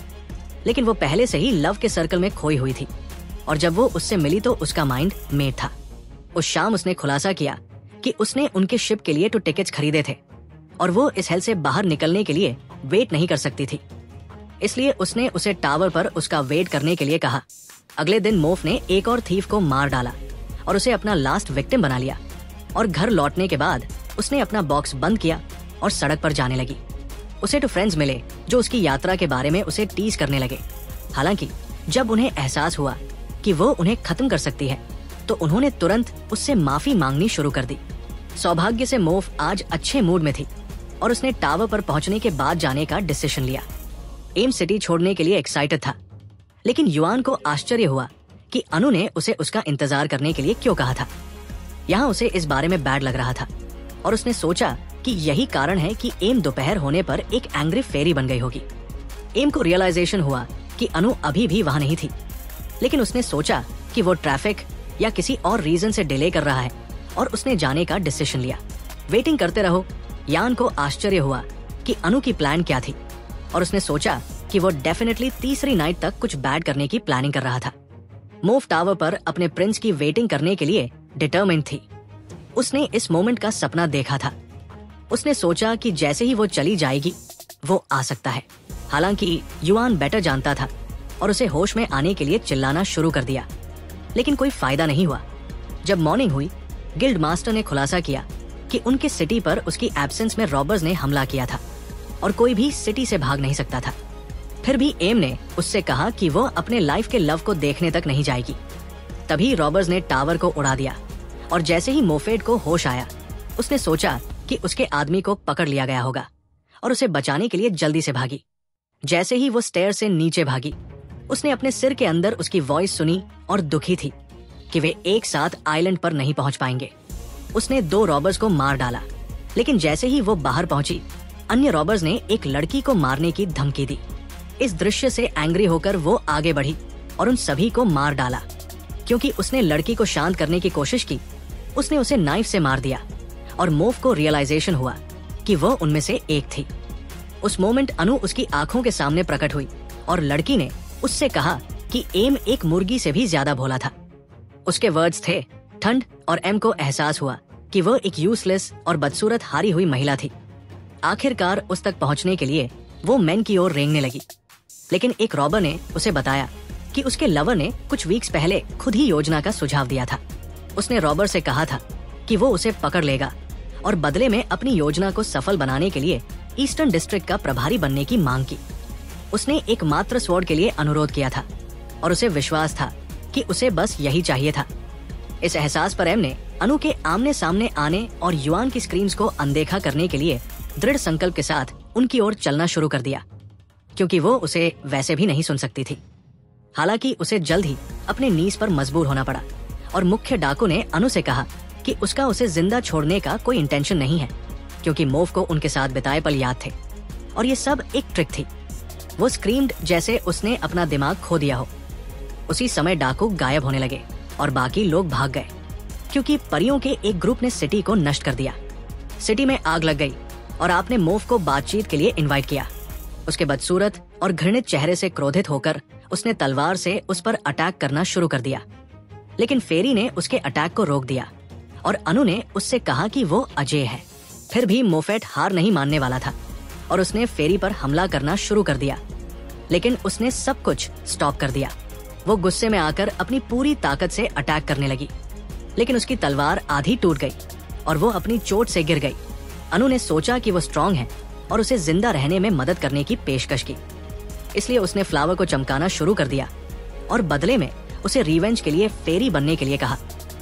लेकिन वो पहले से ही लव के सर्कल में खोई हुई थी और जब वो उससे मिली तो उसका माइंड मेड था। उस शाम उसने खुलासा किया कि उसने उनके शिप के लिए टिकट्स खरीदे थे और वो इस हेल से बाहर निकलने के लिए वेट नहीं कर सकती थी, इसलिए उसने उसे टावर पर उसका वेट करने के लिए कहा। अगले दिन मोफ ने एक और थीफ को मार डाला और उसे अपना लास्ट विक्टिम बना लिया और घर लौटने के बाद उसने अपना बॉक्स बंद किया और सड़क पर जाने लगी। उसे तो फ्रेंड्स मिले जो उसकी यात्रा के बारे में उसे टीज करने लगे। हालांकि जब उन्हें एहसास हुआ कि वो उन्हें खत्म कर सकती है तो उन्होंने तुरंत उससे माफी मांगनी शुरू कर दी। सौभाग्य से मोफ आज अच्छे मूड में थी और उसने टावर पर पहुंचने के बाद जाने का डिसीजन लिया। एम सिटी छोड़ने के लिए एक्साइटेड था, लेकिन युआन को आश्चर्य हुआ कि अनु ने उसे उसका इंतजार करने के लिए क्यों कहा था। यहाँ उसे इस बारे में बैड लग रहा था और उसने सोचा कि यही कारण है कि एम दोपहर होने पर एक एंग्री फेरी बन गई होगी। एम को रियलाइजेशन हुआ कि अनु अभी भी वहां नहीं थी, लेकिन उसने सोचा कि वो ट्रैफिक या किसी और रीजन से डिले कर रहा है और उसने जाने का डिसीजन लिया। वेटिंग करते रहो। यान को आश्चर्य हुआ कि अनु की प्लान क्या थी और उसने सोचा कि वो डेफिनेटली तीसरी नाइट तक कुछ बैड करने की प्लानिंग कर रहा था। मोफ टावर पर अपने प्रिंस की वेटिंग करने के लिए डिटरमिन्ड थी। उसने इस मोमेंट का सपना देखा था। उसने सोचा कि जैसे ही वो चली जाएगी वो आ सकता है। हालांकि युआन बेटर जानता था और उसे होश में आने के लिए चिल्लाना शुरू कर दिया, लेकिन कोई फायदा नहीं हुआ। जब मॉर्निंग हुई, गिल्ड मास्टर ने खुलासा किया कि उनके सिटी पर उसकी एब्सेंस में रॉबर्स ने हमला किया था और कोई भी सिटी से भाग नहीं सकता था। फिर भी एम ने उससे कहा कि वो अपने लाइफ के लव को देखने तक नहीं जाएगी। तभी रॉबर्स ने टावर को उड़ा दिया और जैसे ही मोफेट को होश आया, उसने सोचा कि उसके आदमी को पकड़ लिया गया होगा और उसे बचाने के लिए जल्दी से भागी। जैसे ही वो स्टेयर से नीचे भागी, उसने अपने सिर के अंदर उसकी वॉइस सुनी और दुखी थी कि वे एक साथ आइलैंड पर नहीं पहुंच पाएंगे। उसने 2 रॉबर्स को मार डाला, लेकिन जैसे ही वो बाहर पहुंची, अन्य रॉबर्स ने एक लड़की को मारने की धमकी दी। इस दृश्य से एंग्री होकर वो आगे बढ़ी और उन सभी को मार डाला। क्योंकि उसने लड़की को शांत करने की कोशिश की, उसने उसे नाइफ से मार दिया और मोफ को रियलाइजेशन हुआ कि वह उनमें से एक थी। उस मोमेंट अनु उसकी आंखों के सामने प्रकट हुई और लड़की ने उससे कहा कि एम एक मुर्गी से भी ज्यादा भोला था। उसके वर्ड्स थे ठंड, और एम को एहसास हुआ कि वह एक यूजलेस और बदसूरत हारी हुई महिला थी। आखिरकार उस तक पहुंचने के लिए वो मैन की ओर रेंगने लगी, लेकिन एक रॉबर ने उसे बताया कि उसके लवर ने कुछ वीक्स पहले खुद ही योजना का सुझाव दिया था। उसने रॉबर से कहा था कि वो उसे पकड़ लेगा और बदले में अपनी योजना को सफल बनाने के लिए ईस्टर्न डिस्ट्रिक्ट का प्रभारी बनने की मांग की। उसने एक मात्र स्वॉर्ड के लिए अनुरोध किया था और उसे विश्वास था कि उसे बस यही चाहिए था। इस एहसास पर एम ने अनु के आमने सामने आने और युआन की स्क्रीम्स को अनदेखा करने के लिए दृढ़ संकल्प के साथ उनकी ओर चलना शुरू कर दिया, क्योंकि वो उसे वैसे भी नहीं सुन सकती थी। हालांकि उसे जल्द ही अपने नीज पर मजबूर होना पड़ा और मुख्य डाकू ने अनु से कहा कि उसका उसे जिंदा छोड़ने का कोई इंटेंशन नहीं है, क्योंकि मोफ को उनके साथ बिताए पल याद थे और ये सब एक ट्रिक थी। वो स्क्रीम्ड जैसे उसने अपना दिमाग खो दिया हो। उसी समय डाकू गायब होने लगे और बाकी लोग भाग गए, क्योंकि परियों के एक ग्रुप ने सिटी को नष्ट कर दिया। सिटी में आग लग गई और आपने मोफ को बातचीत के लिए इनवाइट किया। उसके बदसूरत और घृणित चेहरे से क्रोधित होकर उसने तलवार से उस पर अटैक करना शुरू कर दिया, लेकिन फेरी ने उसके अटैक को रोक दिया और अनु ने उससे कहा कि वो अजय है। फिर भी मोफेट हार नहीं मानने वाला था और उसने फेरी पर हमला करना शुरू कर दिया, लेकिन उसने सब कुछ स्टॉप कर दिया। वो गुस्से में आकर अपनी पूरी ताकत से अटैक करने लगी, लेकिन उसकी तलवार आधी टूट गई और वो अपनी चोट से गिर गई। अनु ने सोचा कि वो स्ट्रांग है और उसे जिंदा रहने में मदद करने की पेशकश की, इसलिए उसने फ्लावर को चमकाना शुरू कर दिया और बदले में उसे रिवेंज के लिए फेरी बनने के लिए कहा।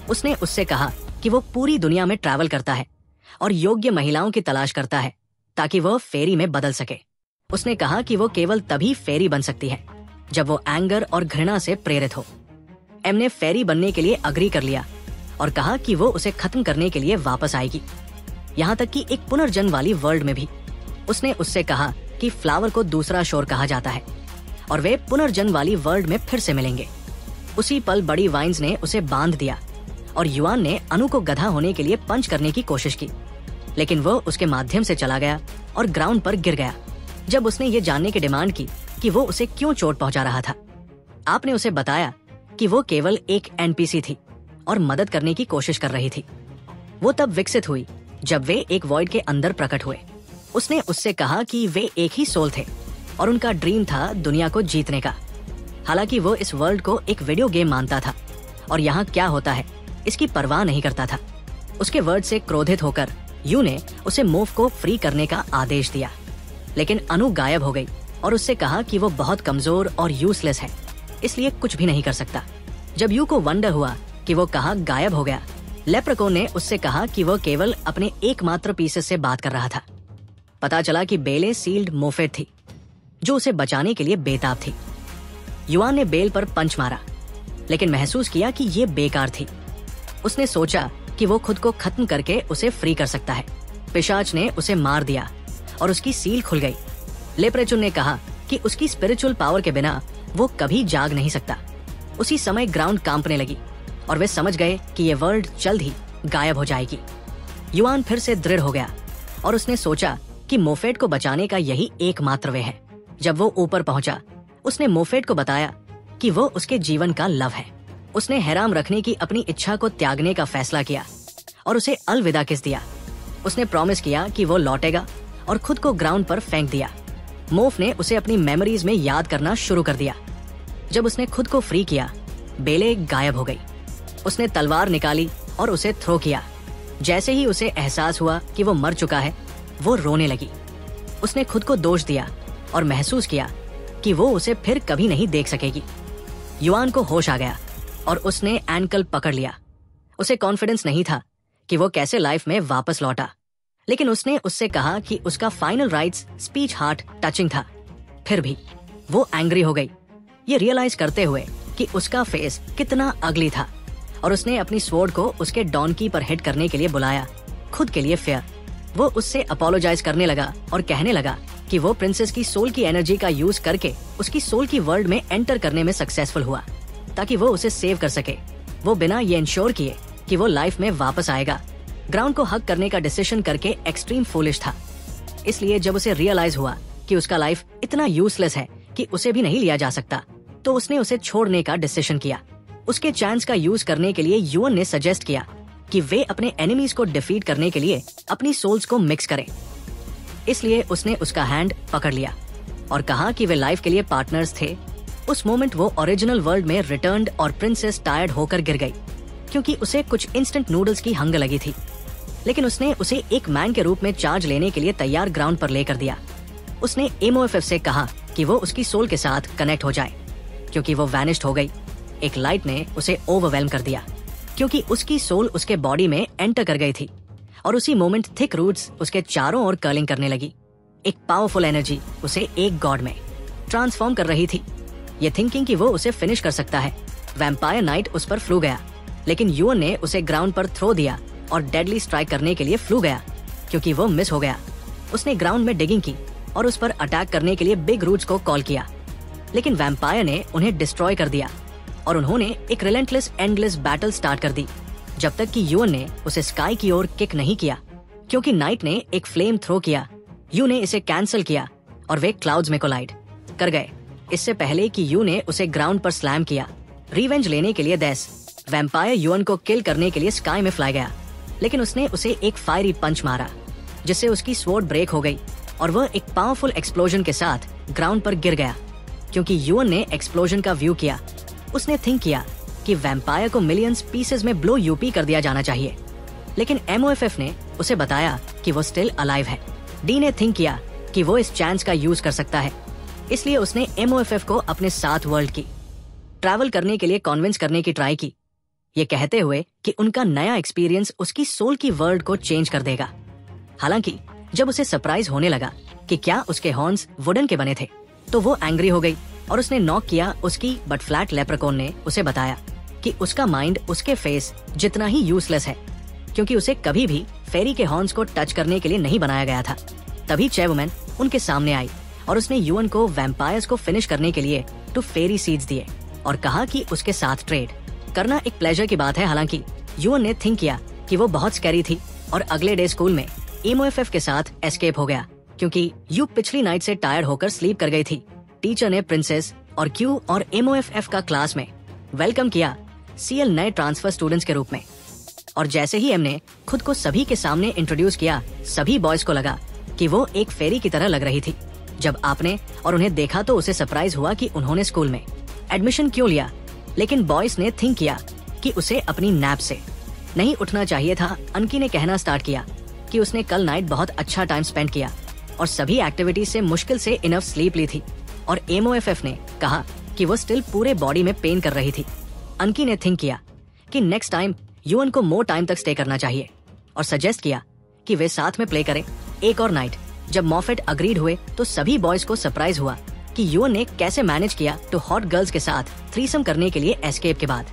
उसने उससे कहा कि वो पूरी दुनिया में ट्रैवल करता है और योग्य महिलाओं की तलाश करता है ताकि वह फेरी में बदल सके। उसने कहा कि वो केवल तभी फेरी बन सकती है जब वो एंगर और घृणा से प्रेरित हो। एम ने फेरी बनने के लिए अग्री कर लिया और कहा कि वो उसे खत्म करने के लिए वापस आएगी, यहाँ तक कि एक पुनर्जन्म वाली वर्ल्ड में भी। उसने उससे कहा कि फ्लावर को दूसरा शोर कहा जाता है और वे पुनर्जन्म वाली वर्ल्ड में फिर से मिलेंगे। उसी पल बड़ी वाइन्स ने उसे बांध दिया और युआन ने अनु को गधा होने के लिए पंच करने की कोशिश की, लेकिन वो उसके माध्यम से चला गया और ग्राउंड पर गिर गया जब उसने ये जानने की डिमांड की कि वो उसे क्यों चोट पहुंचा रहा था। आपने उसे बताया कि वो केवल एक एनपीसी थी और मदद करने की कोशिश कर रही थी। वो तब विकसित हुई जब वे एक वॉइड के अंदर प्रकट हुए। उसने उससे कहा कि वे एक ही सोल थे और उनका ड्रीम था दुनिया को जीतने का। हालांकि वो इस वर्ल्ड को एक वीडियो गेम मानता था और यहाँ क्या होता है इसकी परवाह नहीं करता था। उसके वर्ड से क्रोधित होकर यू ने उसे मोफ को फ्री करने का आदेश दिया, लेकिन अनु गायब हो गई और उससे कहा कि वो बहुत कमजोर और यूजलेस है, इसलिए कुछ भी नहीं कर सकता। जब यू को वंडर हुआ कि वो कहाँ गायब हो गया, लेप्रकॉन ने उससे कहा कि वो केवल अपने एकमात्र पीसेस से बात कर रहा था। पता चला कि बेले सील्ड मोफेट थी जो उसे बचाने के लिए बेताब थी। युआन ने बेल पर पंच मारा, लेकिन महसूस किया कि ये बेकार थी। उसने सोचा कि वो खुद को खत्म करके उसे फ्री कर सकता है। पिशाच ने उसे मार दिया और उसकी सील खुल गई। लेप्रेचुन ने कहा कि उसकी स्पिरिचुअल पावर के बिना वो कभी जाग नहीं सकता। उसी समय ग्राउंड कांपने लगी और वे समझ गए कि ये वर्ल्ड जल्द ही गायब हो जाएगी। युआन फिर से दृढ़ हो गया और उसने सोचा कि मोफेट को बचाने का यही एकमात्र वे है। जब वो ऊपर पहुंचा, उसने मोफेट को बताया कि वो उसके जीवन का लव है। उसने हैराम रखने की अपनी इच्छा को त्यागने का फैसला किया और उसे अलविदा किस दिया। उसने प्रॉमिस किया कि वो लौटेगा और खुद को ग्राउंड पर फेंक दिया। मोफ ने उसे अपनी मेमोरीज में याद करना शुरू कर दिया। जब उसने खुद को फ्री किया, बेले गायब हो गई। उसने तलवार निकाली और उसे थ्रो किया। जैसे ही उसे एहसास हुआ कि वो मर चुका है, वो रोने लगी। उसने खुद को दोष दिया और महसूस किया कि वो उसे फिर कभी नहीं देख सकेगी। युआन को होश आ गया और उसने एंकल पकड़ लिया। उसे कॉन्फिडेंस नहीं था कि वो कैसे लाइफ में वापस लौटा, लेकिन उसने उससे कहा कि उसका final rights speech heart touching था। फिर भी वो एंग्री हो गई, ये रियलाइज करते हुए कि उसका फेस कितना अगली था, और उसने अपनी स्वॉर्ड को उसके डॉनकी पर हिट करने के लिए बुलाया, खुद के लिए फेयर। वो उससे अपोलोजाइज करने लगा और कहने लगा कि वो प्रिंसेस की सोल की एनर्जी का यूज करके उसकी सोल की वर्ल्ड में एंटर करने में सक्सेसफुल हुआ ताकि वो उसे सेव कर सके। वो बिना ये इंश्योर किए कि वो लाइफ में वापस आएगा, ग्राउंड को हग करने का डिसीजन करके एक्सट्रीम फूलिश था। इसलिए जब उसे रियलाइज हुआ कि उसका लाइफ इतना यूजलेस है कि उसे भी नहीं लिया जा सकता, तो उसने उसे छोड़ने का डिसीजन किया। उसके चांस का यूज करने के लिए युअन ने सजेस्ट किया कि वे अपने एनिमीज को डिफीट करने के लिए अपनी सोल्स को मिक्स करें। इसलिए उसने उसका हैंड पकड़ लिया और कहा कि वे लाइफ के लिए पार्टनर्स थे। उस मोमेंट वो ओरिजिनल वर्ल्ड में रिटर्न्ड और प्रिंसेस टायर्ड होकर गिर गई क्योंकि उसे कुछ इंस्टेंट नूडल्स की हंग लगी थी। लेकिन उसने उसे एक मैन के रूप में चार्ज लेने के लिए तैयार ग्राउंड पर लेकर दिया। उसने MOFF से कहा कि वो उसकी सोल के साथ कनेक्ट हो जाए क्योंकि वो वैनिश्ड हो गई। एक लाइट ने उसे ओवरवेल्म कर दिया क्योंकि उसकी सोल उसके बॉडी में एंटर कर गई थी और उसी मोमेंट थिक रूट्स उसके चारों ओर कर्लिंग करने लगी। एक पावरफुल एनर्जी उसे एक गॉड में ट्रांसफॉर्म कर रही थी। ये थिंकिंग कि वो उसे फिनिश कर सकता है, वैम्पायर नाइट उस पर फ्लू गया, लेकिन युअन ने उसे ग्राउंड पर थ्रो दिया और डेडली स्ट्राइक करने के लिए फ्लू गया क्योंकि वो मिस हो गया। उसने ग्राउंड में डिगिंग की और उस पर अटैक करने के लिए बिग रूट्स को कॉल किया, लेकिन वैम्पायर ने उन्हें डिस्ट्रॉय कर दिया और उन्होंने एक रिलेंटलेस एंडलेस बैटल स्टार्ट कर दी जब तक कि युअन ने उसे स्काई की ओर किक नहीं किया क्योंकि नाइट ने एक फ्लेम थ्रो किया। यू ने इसे कैंसिल किया और वे क्लाउड्स में कोलाइड कर गए इससे पहले कि यू ने उसे ग्राउंड पर स्लैम किया। रिवेंज लेने के लिए दैस वैम्पायर युअन को किल करने के लिए स्काई में फ्लाई गया, लेकिन उसने उसे एक फायरी पंच मारा जिससे उसकी स्वॉर्ड ब्रेक हो गई और वह एक पावरफुल एक्सप्लोजन के साथ ग्राउंड पर गिर गया। क्योंकि युअन ने एक्सप्लोजन का व्यू किया, उसने थिंक किया कि वैम्पायर को मिलियंस पीसेस में ब्लो यूपी कर दिया जाना चाहिए, लेकिन MOFF ने उसे बताया कि वो स्टिल अलाइव है। डी ने थिंक किया कि वो इस चांस का यूज कर सकता है, इसलिए उसने MOFF को अपने साथ वर्ल्ड की ट्रैवल करने के लिए कॉन्विंस करने की ट्राई की, ये कहते हुए कि उनका नया एक्सपीरियंस उसकी सोल की वर्ल्ड को चेंज कर देगा। हालांकि जब उसे सरप्राइज होने लगा कि क्या उसके हॉर्न्स वुडन के बने थे, तो वो एंग्री हो गई और उसने नॉक किया उसकी बट फ्लैट लेप्रकॉन ने उसे बताया कि उसका माइंड उसके फेस जितना ही यूजलेस है क्योंकि उसे कभी भी फेरी के हॉर्न्स को टच करने के लिए नहीं बनाया गया था। तभी चेवमैन उनके सामने आई और उसने युअन को वैम्पायर्स को फिनिश करने के लिए 2 फेरी सीड्स दिए और कहा कि उसके साथ ट्रेड करना एक प्लेजर की बात है। हालांकि युअन ने थिंक किया कि वो बहुत स्कैरी थी और अगले डे स्कूल में MOFF के साथ एस्केप हो गया क्योंकि यू पिछली नाइट से टायर्ड होकर स्लीप कर गई थी। टीचर ने प्रिंसेस और क्यू और MOFF का क्लास में वेलकम किया CL नए ट्रांसफर स्टूडेंट्स के रूप में, और जैसे ही एम ने खुद को सभी के सामने इंट्रोड्यूस किया, सभी बॉयज को लगा कि वो एक फेरी की तरह लग रही थी। जब आपने और उन्हें देखा तो उसे सरप्राइज हुआ कि उन्होंने स्कूल में एडमिशन क्यों लिया, लेकिन बॉयज ने थिंक किया कि उसे अपनी नैप से नहीं उठना चाहिए था। अनकी ने कहना स्टार्ट किया कि उसने कल नाइट बहुत अच्छा टाइम स्पेंड किया और सभी एक्टिविटीज से मुश्किल से इनफ स्लीप ली थी, और MOFF ने कहा कि वो स्टिल पूरे बॉडी में पेन कर रही थी। अनकी ने थिंक किया कि नेक्स्ट टाइम युअन को मोर टाइम तक स्टे करना चाहिए और सजेस्ट किया कि वे साथ में प्ले करें एक और नाइट। जब मॉफेट अग्रीड हुए तो सभी बॉयज को सरप्राइज हुआ कि युअन ने कैसे मैनेज किया तो हॉट गर्ल्स के साथ थ्रीसम करने के लिए एस्केप के बाद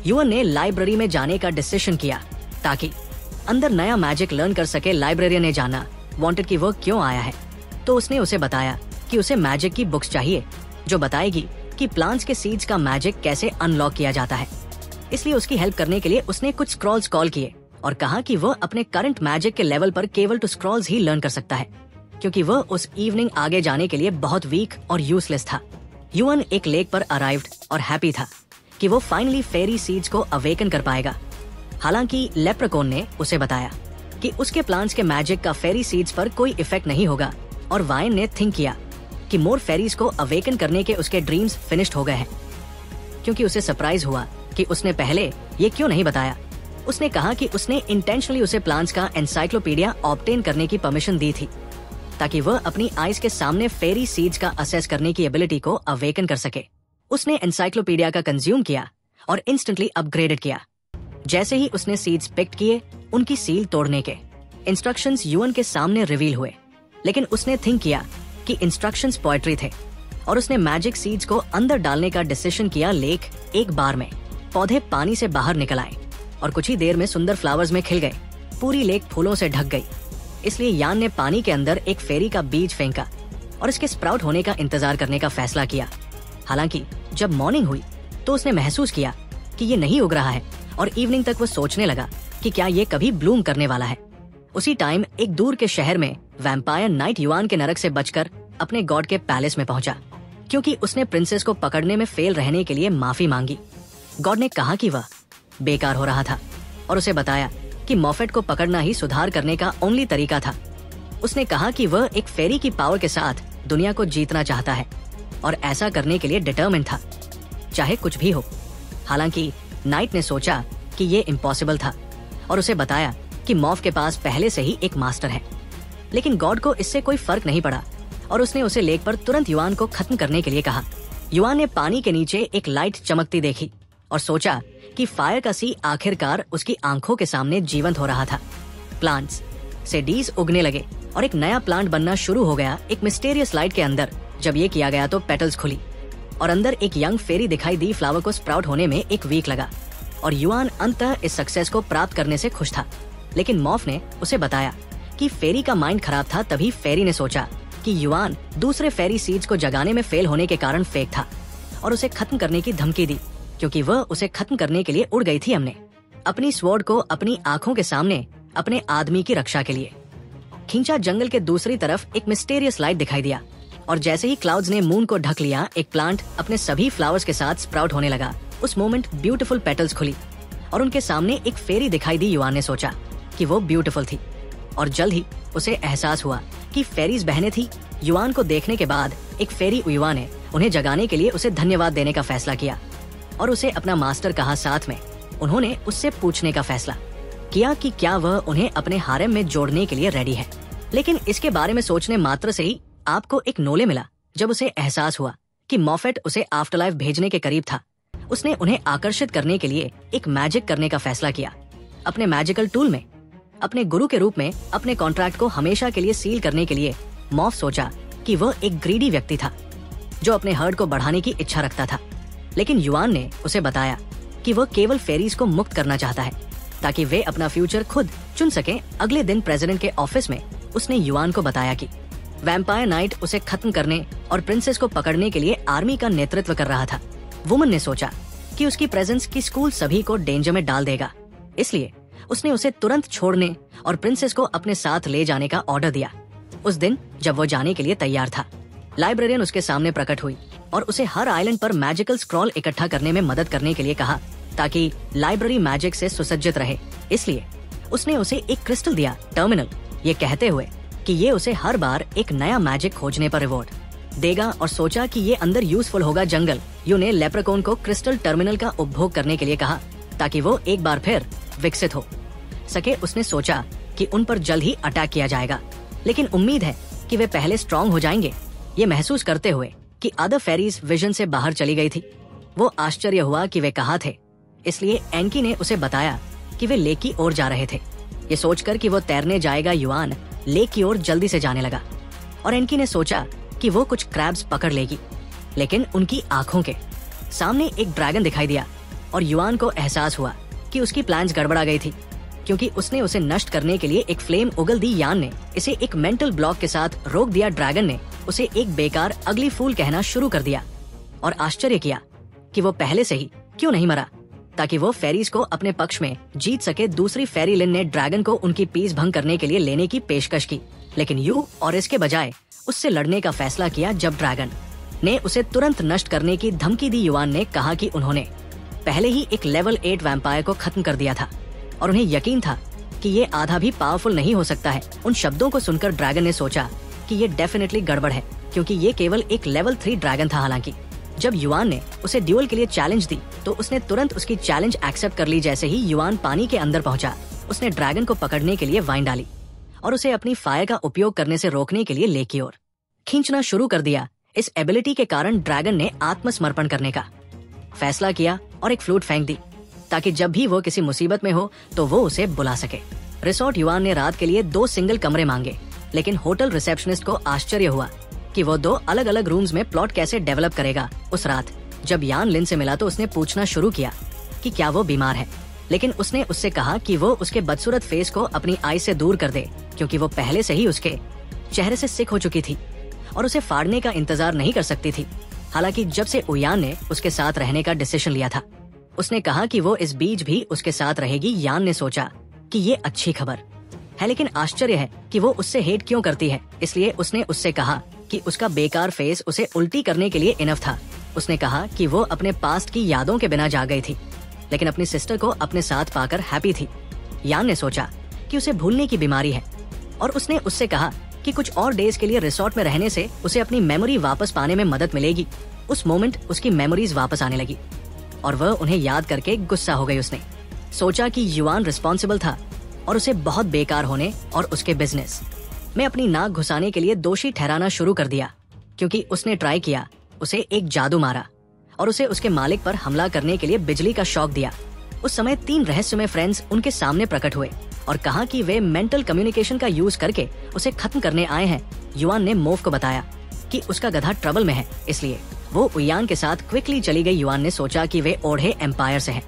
युअन ने लाइब्रेरी में जाने का डिसीजन किया ताकि अंदर नया मैजिक लर्न कर सके। लाइब्रेरियन ने जाना वांटेड कि वो क्यों आया है, तो उसने उसे बताया कि उसे मैजिक की बुक्स चाहिए जो बताएगी कि प्लांट्स के सीड्स का मैजिक कैसे अनलॉक किया जाता है। इसलिए उसकी हेल्प करने के लिए उसने कुछ स्क्रॉल्स कॉल किए और कहा कि वह अपने करंट मैजिक के लेवल पर केवल 2 स्क्रॉल्स ही लर्न कर सकता है क्योंकि वह उस इवनिंग आगे जाने के लिए बहुत वीक और यूजलेस था। युअन एक लेक पर अराइव्ड और हैप्पी था कि वो फाइनली फेरी सीड्स को अवेकन कर पाएगा। हालांकि लेप्रकॉन ने उसे बताया कि उसके प्लांट्स के मैजिक का फेरी सीड्स पर कोई इफेक्ट नहीं होगा, और वाइन ने थिंक किया कि मोर फेरीज को अवेकन करने के उसके ड्रीम्स फिनिश्ड हो गए हैं क्योंकि उसे सरप्राइज हुआ कि उसने पहले ये क्यों नहीं बताया। उसने कहा कि उसने इंटेंशनली उसे प्लांट्स का एनसाइक्लोपीडिया ऑब्टेन करने की परमिशन दी थी ताकि वह अपनी आईज के सामने फेरी सीड्स का असेस करने की एबिलिटी को अवेकन कर सके। उसने एनसाइक्लोपीडिया का कंज्यूम किया और इंस्टेंटली अपग्रेडेड किया। जैसे ही उसने सीड्स पिक किए, उनकी सील तोड़ने के इंस्ट्रक्शंस युअन के सामने रिवील हुए, लेकिन उसने थिंक किया कि इंस्ट्रक्शंस पोएट्री थे और उसने मैजिक सीड्स को अंदर डालने का डिसीजन किया। लेक एक बार में पौधे पानी से बाहर निकल आए और कुछ ही देर में सुंदर फ्लावर्स में खिल गए। पूरी लेक फूलों से ढक गई। इसलिए यान ने पानी के अंदर एक फेरी का बीज फेंका और इसके स्प्राउट होने का इंतजार करने का फैसला किया। हालांकि जब मॉर्निंग हुई तो उसने महसूस किया कि ये नहीं उग रहा है, और इवनिंग तक वो सोचने लगा कि क्या ये कभी ब्लूम करने वाला है। उसी टाइम एक दूर के शहर में वैम्पायर नाइट युआन के नरक से बचकर अपने गॉड के पैलेस में पहुंचा, क्योंकि उसने प्रिंसेस को पकड़ने में फेल रहने के लिए माफी मांगी। गॉड ने कहा कि वह बेकार हो रहा था और उसे बताया कि मॉफेट को पकड़ना ही सुधार करने का ओनली तरीका था। उसने कहा कि वह एक फेरी की पावर के साथ दुनिया को जीतना चाहता है और ऐसा करने के लिए डिटरमिन्ड था, चाहे कुछ भी हो। हालांकि नाइट ने सोचा कि ये इम्पॉसिबल था और उसे बताया कि मॉफ के पास पहले से ही एक मास्टर है। लेकिन गॉड को इससे कोई फर्क नहीं पड़ा और उसने उसे लेक पर तुरंत युआन को खत्म करने के लिए कहा। युआन ने पानी के नीचे एक लाइट चमकती देखी और सोचा कि फायर का सी आखिरकार उसकी आंखों के सामने जीवंत हो रहा था। प्लांट्स सेडीज उगने लगे और एक नया प्लांट बनना शुरू हो गया एक मिस्टीरियस लाइट के अंदर। जब ये किया गया तो पेटल्स खुली और अंदर एक यंग फेरी दिखाई दी। फ्लावर को स्प्राउट होने में एक वीक लगा और युआन अंततः इस सक्सेस को प्राप्त करने से खुश था। लेकिन मॉफ ने उसे बताया कि फेरी का माइंड खराब था। तभी फेरी ने सोचा कि युआन दूसरे फेरी सीड्स को जगाने में फेल होने के कारण फेक था और उसे खत्म करने की धमकी दी, क्योंकि वह उसे खत्म करने के लिए उड़ गई थी। हमने अपनी स्वॉर्ड को अपनी आंखों के सामने अपने आदमी की रक्षा के लिए खींचा। जंगल के दूसरी तरफ एक मिस्टीरियस लाइट दिखाई दिया और जैसे ही क्लाउड्स ने मून को ढक लिया, एक प्लांट अपने सभी फ्लावर्स के साथ स्प्राउट होने लगा। उस मोमेंट ब्यूटीफुल पेटल्स खुली और उनके सामने एक फेरी दिखाई दी। युआन ने सोचा कि वो ब्यूटीफुल थी और जल्द ही उसे एहसास हुआ कि फेरीज बहनें थी। युआन को देखने के बाद एक फेरी उयुआ ने उन्हें जगाने के लिए उसे धन्यवाद देने का फैसला किया और उसे अपना मास्टर कहा। साथ में उन्होंने उससे पूछने का फैसला किया कि क्या वह उन्हें अपने हारेम में जोड़ने के लिए रेडी है। लेकिन इसके बारे में सोचने मात्र से ही आपको एक नोले मिला जब उसे एहसास हुआ कि मॉफेट उसे आफ्टरलाइफ भेजने के करीब था। उसने उन्हें आकर्षित करने के लिए एक मैजिक करने का फैसला किया। अपने मैजिकल टूल में अपने गुरु के रूप में अपने कॉन्ट्रैक्ट को हमेशा के लिए सील करने के लिए मॉफ सोचा कि वह एक ग्रीडी व्यक्ति था जो अपने हर्ड को बढ़ाने की इच्छा रखता था। लेकिन युआन ने उसे बताया कि वह केवल फेरीज को मुक्त करना चाहता है ताकि वे अपना फ्यूचर खुद चुन सकें। अगले दिन प्रेसिडेंट के ऑफिस में उसने युआन को बताया कि वैम्पायर नाइट उसे खत्म करने और प्रिंसेस को पकड़ने के लिए आर्मी का नेतृत्व कर रहा था। वुमन ने सोचा कि उसकी प्रेजेंस की स्कूल सभी को डेंजर में डाल देगा, इसलिए उसने उसे तुरंत छोड़ने और प्रिंसेस को अपने साथ ले जाने का ऑर्डर दिया। उस दिन जब वो जाने के लिए तैयार था, लाइब्रेरियन उसके सामने प्रकट हुई और उसे हर आइलैंड पर मैजिकल स्क्रॉल इकट्ठा करने में मदद करने के लिए कहा ताकि लाइब्रेरी मैजिक से सुसज्जित रहे। इसलिए उसने उसे एक क्रिस्टल दिया, टर्मिनल, ये कहते हुए कि ये उसे हर बार एक नया मैजिक खोजने पर रिवॉर्ड देगा और सोचा कि ये अंदर यूजफुल होगा। जंगल यू ने लेप्रेकॉन को क्रिस्टल टर्मिनल का उपभोग करने के लिए कहा ताकि वो एक बार फिर विकसित हो सके। उसने सोचा कि उन पर जल्द ही अटैक किया जाएगा, लेकिन उम्मीद है कि वे पहले स्ट्रॉन्ग हो जाएंगे। ये महसूस करते हुए कि अदर फेरीज विजन से बाहर चली गई थी, वो आश्चर्य हुआ कि वे कहाँ थे। इसलिए एनकी ने उसे बताया कि वे लेक की ओर जा रहे थे। ये सोचकर कि वो तैरने जाएगा, युआन लेक की ओर जल्दी से जाने लगा और एनकी ने सोचा कि वो कुछ क्रैब्स पकड़ लेगी। लेकिन उनकी आंखों के सामने एक ड्रैगन दिखाई दिया और युआन को एहसास हुआ कि उसकी प्लान्स गड़बड़ा गई थी, क्योंकि उसने उसे नष्ट करने के लिए एक फ्लेम उगल दी। यान ने इसे एक मेंटल ब्लॉक के साथ रोक दिया। ड्रैगन ने उसे एक बेकार अगली फूल कहना शुरू कर दिया और आश्चर्य किया कि वो पहले से ही क्यों नहीं मरा ताकि वो फेरीज को अपने पक्ष में जीत सके। दूसरी फेरी लिन ने ड्रैगन को उनकी पीस भंग करने के लिए लेने की पेशकश की, लेकिन यू और इसके बजाय उससे लड़ने का फैसला किया। जब ड्रैगन ने उसे तुरंत नष्ट करने की धमकी दी, युआन ने कहा कि उन्होंने पहले ही एक लेवल 8 वैम्पायर को खत्म कर दिया था और उन्हें यकीन था कि ये आधा भी पावरफुल नहीं हो सकता है। उन शब्दों को सुनकर ड्रैगन ने सोचा कि ये डेफिनेटली गड़बड़ है, क्योंकि ये केवल एक लेवल 3 ड्रैगन था। हालांकि जब युआन ने उसे ड्यूल के लिए चैलेंज दी तो उसने तुरंत उसकी चैलेंज एक्सेप्ट कर ली। जैसे ही युआन पानी के अंदर पहुंचा, उसने ड्रैगन को पकड़ने के लिए वाइन डाली और उसे अपनी फायर का उपयोग करने से रोकने के लिए लेक की ओर खींचना शुरू कर दिया। इस एबिलिटी के कारण ड्रैगन ने आत्मसमर्पण करने का फैसला किया और एक फ्लूट फेंक दी ताकि जब भी वो किसी मुसीबत में हो तो वो उसे बुला सके। रिसोर्ट युआन ने रात के लिए 2 सिंगल कमरे मांगे, लेकिन होटल रिसेप्शनिस्ट को आश्चर्य हुआ कि वो 2 अलग अलग रूम्स में प्लॉट कैसे डेवलप करेगा। उस रात जब यान लिन से मिला तो उसने पूछना शुरू किया कि क्या वो बीमार है, लेकिन उसने उससे कहा कि वो उसके बदसूरत फेस को अपनी आई से दूर कर दे, क्योंकि वो पहले से ही उसके चेहरे से सिक हो चुकी थी और उसे फाड़ने का इंतजार नहीं कर सकती थी। हालांकि जब से उयान ने उसके साथ रहने का डिसीजन लिया था, उसने कहा कि वो इस बीच भी उसके साथ रहेगी। यान ने सोचा कि ये अच्छी खबर है, लेकिन आश्चर्य है कि वो उससे हेट क्यों करती है। इसलिए उसने उससे कहा कि उसका बेकार फेस उसे उल्टी करने के लिए इनफ था। उसने कहा कि वो अपने पास्ट की यादों के बिना जा गई थी, लेकिन अपनी सिस्टर को अपने साथ पाकर हैप्पी थी। यान ने सोचा कि उसे भूलने की बीमारी है और उसने उससे कहा कि कुछ और डेज के लिए रिसोर्ट में रहने से उसे अपनी मेमोरी वापस पाने में मदद मिलेगी। उस मोमेंट उसकी मेमोरीज वापस आने लगी और वह उन्हें याद करके गुस्सा हो गई। उसने सोचा कि युआन रिस्पॉन्सिबल था और उसे बहुत बेकार होने और उसके बिजनेस में अपनी नाक घुसाने के लिए दोषी ठहराना शुरू कर दिया, क्योंकि उसने ट्राई किया, उसे एक जादू मारा और उसे उसके मालिक पर हमला करने के लिए बिजली का शॉक दिया। उस समय 3 रहस्यमय फ्रेंड्स उनके सामने प्रकट हुए और कहा कि वे मेंटल कम्युनिकेशन का यूज करके उसे खत्म करने आए हैं। युआन ने मोव को बताया कि उसका गधा ट्रबल में है, इसलिए वो उयान के साथ क्विकली चली गई। युआन ने सोचा कि वे ओढ़े एम्पायर से हैं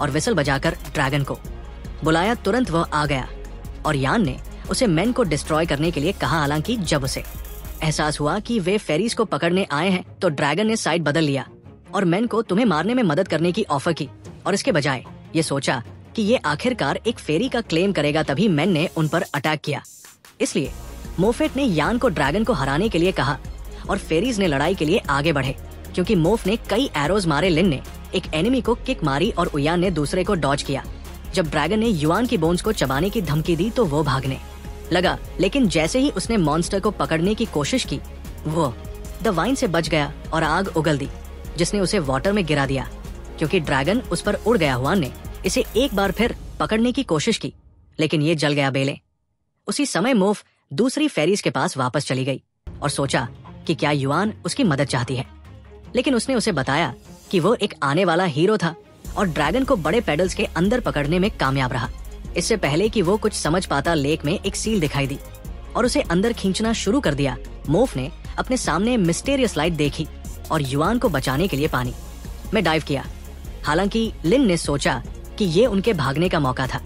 और विसल बजाकर ड्रैगन को बुलाया। तुरंत वह आ गया और यान ने उसे मैन को डिस्ट्रॉय करने के लिए कहा। हालांकि जब उसे एहसास हुआ कि वे फेरीज को पकड़ने आए हैं तो ड्रैगन ने साइड बदल लिया और मैन को तुम्हें मारने में मदद करने की ऑफर की, और इसके बजाय ये सोचा कि ये आखिरकार एक फेरी का क्लेम करेगा। तभी मैन ने उन पर अटैक किया। इसलिए मोफेट ने यान को ड्रैगन को हराने के लिए कहा और फेरीज ने लड़ाई के लिए आगे बढ़े। क्योंकि मोफ ने कई एरोज मारे, लिन ने एक एनिमी को किक मारी और उयान ने दूसरे को डॉज किया। जब ड्रैगन ने युआन की बोन्स को चबाने की धमकी दी तो वो भागने लगा, लेकिन जैसे ही उसने मॉन्स्टर को पकड़ने की कोशिश की वो द वाइन से बच गया और आग उगल दी, जिसने उसे वाटर में गिरा दिया। क्योंकि ड्रैगन उस पर उड़ गया, युआन ने इसे एक बार फिर पकड़ने की कोशिश की, लेकिन ये जल गया बेले। उसी समय मोफ दूसरी फेरीज के पास वापस चली गई और सोचा कि क्या युआन उसकी मदद चाहती है, लेकिन उसने उसे बताया कि वो एक आने वाला हीरो था और ड्रैगन को बड़े पेडल्स के अंदर पकड़ने में कामयाब रहा। इससे पहले कि वो कुछ समझ पाता, लेक में एक सील दिखाई दी और उसे अंदर खींचना शुरू कर दिया। मोफ ने अपने सामने मिस्टेरियस लाइट देखी और युआन को बचाने के लिए पानी में डाइव किया। हालांकि लिन ने सोचा कि ये उनके भागने का मौका था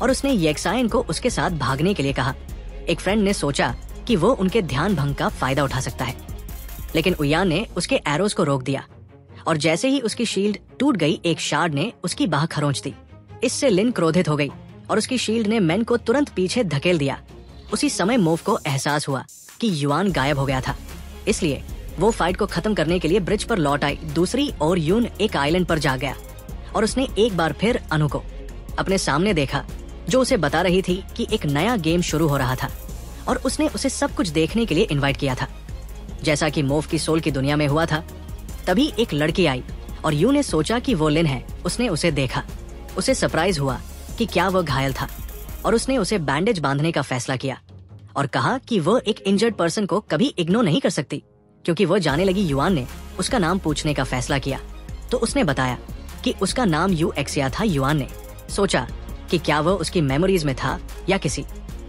और उसने येक्साइन को उसके साथ भागने के लिए कहा। एक फ्रेंड ने सोचा कि वो उनके ध्यान भंग का फायदा उठा सकता है, लेकिन उयान ने उसके एरोज को रोक दिया और जैसे ही उसकी शील्ड टूट गई, एक शार्ड ने उसकी बाह खरोंच दी। इससे लिन क्रोधित हो गई और उसकी शील्ड ने मैन को तुरंत पीछे धकेल दिया। उसी समय मोफ को एहसास हुआ कि युआन गायब हो गया था, इसलिए वो फाइट को खत्म करने के लिए ब्रिज पर लौट आई। दूसरी ओर यून एक आइलैंड पर जा गया और उसने एक बार फिर अनु को अपने सामने देखा, जो उसे बता रही थी कि एक नया गेम शुरू हो रहा था और उसने उसे सब कुछ देखने के लिए इनवाइट किया था, जैसा कि मोफ की सोल की दुनिया में हुआ था। तभी एक लड़की आई और यू ने सोचा कि वो लिन है। उसने उसे देखा, उसे सरप्राइज हुआ कि क्या वो घायल था और उसने उसे बैंडेज बांधने का फैसला किया और कहा कि वो एक इंजर्ड पर्सन को कभी इग्नोर नहीं कर सकती। क्योंकि वो जाने लगी युआन ने उसका नाम पूछने का फैसला किया तो उसने बताया कि उसका नाम यू एक्सिया था। युआन ने सोचा कि क्या वो उसकी मेमोरीज में था या किसी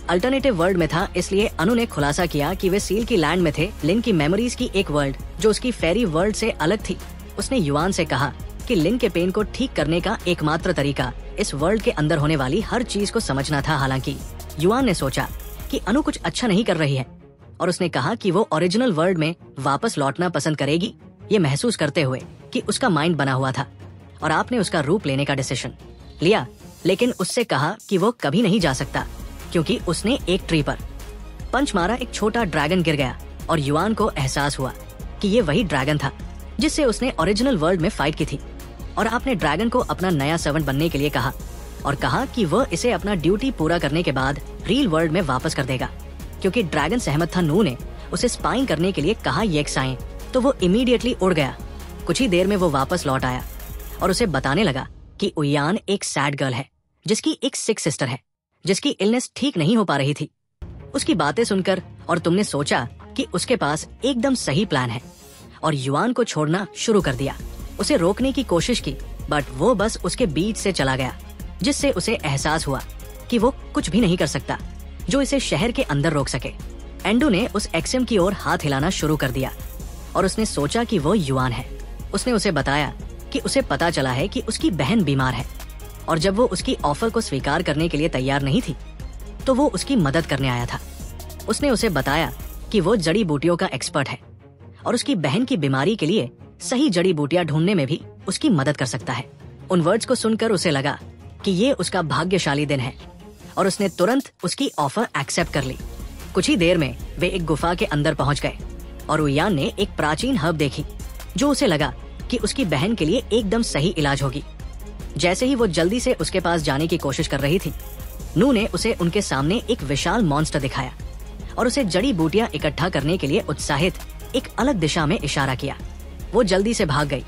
अल्टरनेटिव वर्ल्ड में था, इसलिए अनु ने खुलासा किया कि वे सील की लैंड में थे, लिन की मेमोरीज की एक वर्ल्ड जो उसकी फेरी वर्ल्ड से अलग थी। उसने युआन से कहा कि लिन के पेन को ठीक करने का एकमात्र तरीका इस वर्ल्ड के अंदर होने वाली हर चीज को समझना था। हालांकि युआन ने सोचा कि अनु कुछ अच्छा नहीं कर रही है और उसने कहा कि वो ओरिजिनल वर्ल्ड में वापस लौटना पसंद करेगी, ये महसूस करते हुए कि उसका माइंड बना हुआ था और आपने उसका रूप लेने का डिसीजन लिया, लेकिन उससे कहा कि वो कभी नहीं जा सकता क्योंकि उसने एक ट्री पर पंच मारा। एक छोटा ड्रैगन गिर गया और युआन को एहसास हुआ कि ये वही ड्रैगन था जिससे उसने ओरिजिनल वर्ल्ड में फाइट की थी और आपने ड्रैगन को अपना नया सर्वेंट बनने के लिए कहा और कहा कि वह इसे अपना ड्यूटी पूरा करने के बाद रियल वर्ल्ड में वापस कर देगा। क्योंकि ड्रैगन सहमत था, नू ने उसे स्पाइंग करने के लिए कहा येक्साइन, तो वो इमीडिएटली उड़ गया। कुछ ही देर में वो वापस लौट आया और उसे बताने लगा कि उयान एक सैड गर्ल है जिसकी एक सिक सिस्टर है जिसकी इलनेस ठीक नहीं हो पा रही थी। उसकी बातें सुनकर और तुमने सोचा कि उसके पास एकदम सही प्लान है और युआन को छोड़ना शुरू कर दिया। उसे रोकने की कोशिश की बट वो बस उसके बीच से चला गया, जिससे उसे एहसास हुआ कि वो कुछ भी नहीं कर सकता जो इसे शहर के अंदर रोक सके। एंडू ने उस एक्सिम की ओर हाथ हिलाना शुरू कर दिया और उसने सोचा कि वो युआन है। उसने उसे बताया कि उसे पता चला है कि उसकी बहन बीमार है और जब वो उसकी ऑफर को स्वीकार करने के लिए तैयार नहीं थी तो वो उसकी मदद करने आया था। उसने उसे बताया कि वो जड़ी बूटियों का एक्सपर्ट है और उसकी बहन की बीमारी के लिए सही जड़ी बूटियां ढूंढने में भी उसकी मदद कर सकता है। उन वर्ड्स को सुनकर उसे लगा कि ये उसका भाग्यशाली दिन है और उसने तुरंत उसकी ऑफर एक्सेप्ट कर ली। कुछ ही देर में वे एक गुफा के अंदर पहुंच गए और उयान ने एक प्राचीन हर्ब देखी जो उसे लगा कि उसकी बहन के लिए एकदम सही इलाज होगी। जैसे ही वो जल्दी से उसके पास जाने की कोशिश कर रही थी, नू ने उसे उनके सामने एक विशाल मॉन्स्टर दिखाया और उसे जड़ी बूटियां इकट्ठा करने के लिए उत्साहित एक अलग दिशा में इशारा किया। वो जल्दी से भाग गई,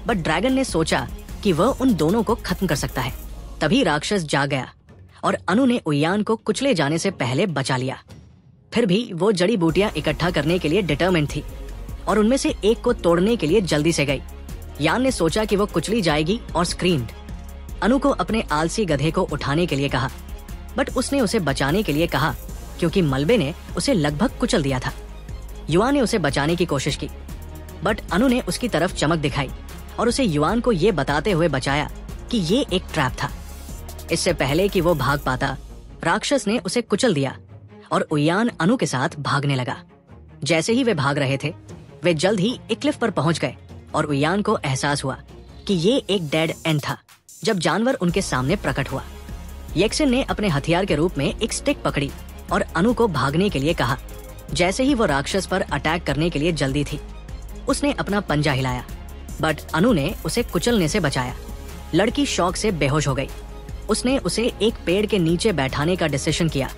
बट ड्रैगन ने सोचा कि वह उन दोनों को खत्म कर सकता है। तभी राक्षस जाग गया और अनु ने उयान को कुचले जाने से पहले बचा लिया। फिर भी वो जड़ी बूटियां इकट्ठा करने के लिए डिटरमिन्ड थी और उनमें से एक को तोड़ने के लिए जल्दी से गई। यान ने सोचा कि वो कुचली जाएगी और स्क्रीम्ड। अनु को अपने आलसी गधे को उठाने के लिए कहा, बट उसने उसे बचाने के लिए कहा क्योंकि मलबे ने उसे लगभग कुचल दिया था। युआन ने उसे बचाने की कोशिश की, बट अनु ने उसकी तरफ चमक दिखाई और उसे युआन को ये बताते हुए बचाया कि ये एक ट्रैप था। इससे पहले कि वो भाग पाता, राक्षस ने उसे कुचल दिया और उयान अनु के साथ भागने लगा। जैसे ही वे भाग रहे थे, वे जल्द ही एक क्लिफ पर पहुंच गए और उयान को एहसास हुआ कि ये एक डेड एंड था जब जानवर उनके सामने प्रकट हुआ। येक्सिन ने अपने हथियार के रूप में एक स्टिक पकड़ी और अनु को भागने के लिए कहा। जैसे ही वो राक्षस पर अटैक करने के लिए जल्दी थी, उसने अपना पंजा हिलाया, बट अनु ने उसे कुचलने से बचाया। लड़की शौक से बेहोश हो गई। उसने उसे एक पेड़ के नीचे बैठाने का डिसीजन किया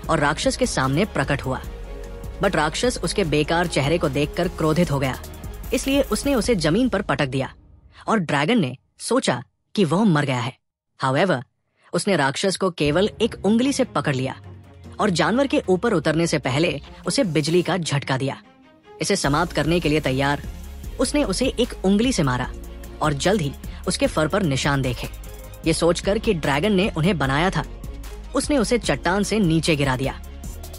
और राक्षस के सामने प्रकट हुआ, बट राक्षस उसके बेकार चेहरे को देखकर क्रोधित हो गया, इसलिए उसने उसे जमीन पर पटक दिया और ड्रैगन ने सोचा कि वह मर गया है। हाउएवर, उसने राक्षस को केवल एक उंगली से पकड़ लिया और जानवर के ऊपर उतरने से पहले उसे बिजली का झटका दिया। इसे समाप्त करने के लिए तैयार, उसने उसे एक उंगली से मारा और जल्द ही उसके फर पर निशान देखे। ये सोचकर कि ड्रैगन ने उन्हें बनाया था, उसने उसे चट्टान से नीचे गिरा दिया।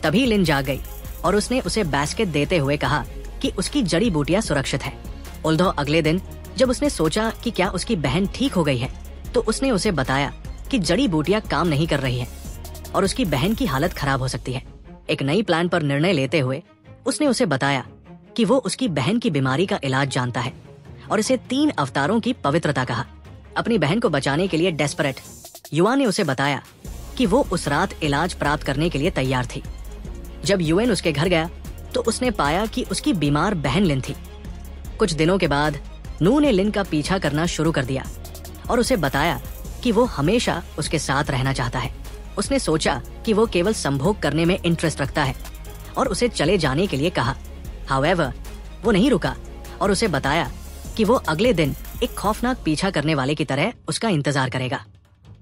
तभी लिन जाग गई और उसने उसे बास्केट देते हुए कहा कि उसकी जड़ी बूटियां सुरक्षित है। ऑल्दो अगले दिन जब उसने सोचा कि क्या उसकी बहन ठीक हो गई है, तो उसने उसे बताया कि जड़ी बूटियां काम नहीं कर रही हैं और उसकी बहन की हालत खराब हो सकती है। एक नई प्लान पर निर्णय लेते हुए उसने उसे बताया कि वो उसकी बहन की बीमारी का इलाज जानता है और इसे 3 अवतारों की पवित्रता कहा। अपनी बहन को बचाने के लिए डेस्परेट, युआन ने उसे बताया कि वो उस रात इलाज प्राप्त करने के लिए तैयार थी। जब यूएन उसके घर गया तो उसने पाया कि उसकी बीमार बहन लिन थी। कुछ दिनों के बाद नू ने लिन का पीछा करना शुरू कर दिया और उसे बताया कि वो हमेशा उसके साथ रहना चाहता है। उसने सोचा कि वो केवल संभोग करने में इंटरेस्ट रखता है और उसे चले जाने के लिए कहा। हाउएवर, वो नहीं रुका और उसे बताया कि वो अगले दिन एक खौफनाक पीछा करने वाले की तरह उसका इंतजार करेगा।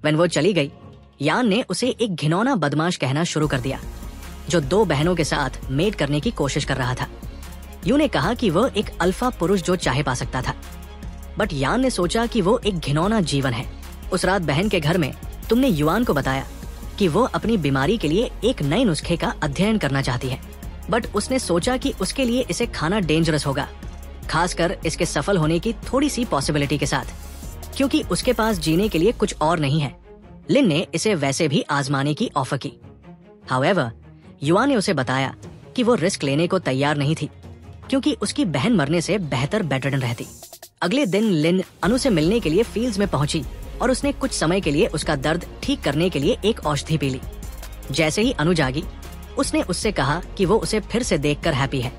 when वो चली गई, यान ने उसे एक घिनौना बदमाश कहना शुरू कर दिया जो 2 बहनों के साथ मेट करने की कोशिश कर रहा था। यू ने कहा कि वह एक अल्फा पुरुष जो चाहे पा सकता था, बट यान ने सोचा कि वो एक घिनौना जीवन है। उस रात बहन के घर में तुमने युआन को बताया कि वो अपनी बीमारी के लिए एक नए नुस्खे का अध्ययन करना चाहती है, बट उसने सोचा कि उसके लिए इसे खाना डेंजरस होगा, खासकर इसके सफल होने की थोड़ी सी पॉसिबिलिटी के साथ, क्योंकि उसके पास जीने के लिए कुछ और नहीं है। लिन ने इसे वैसे भी आजमाने की ऑफर की। हाउएवर, युआन ने उसे बताया कि वो रिस्क लेने को तैयार नहीं थी, क्योंकि उसकी बहन मरने से बेहतर बेडरिडन रहती। अगले दिन लिन अनु से मिलने के लिए फील्ड्स में पहुंची और उसने कुछ समय के लिए उसका दर्द ठीक करने के लिए एक औषधि पी ली। जैसे ही अनु जागी, उसने उससे कहा कि वो उसे फिर से देखकर हैप्पी है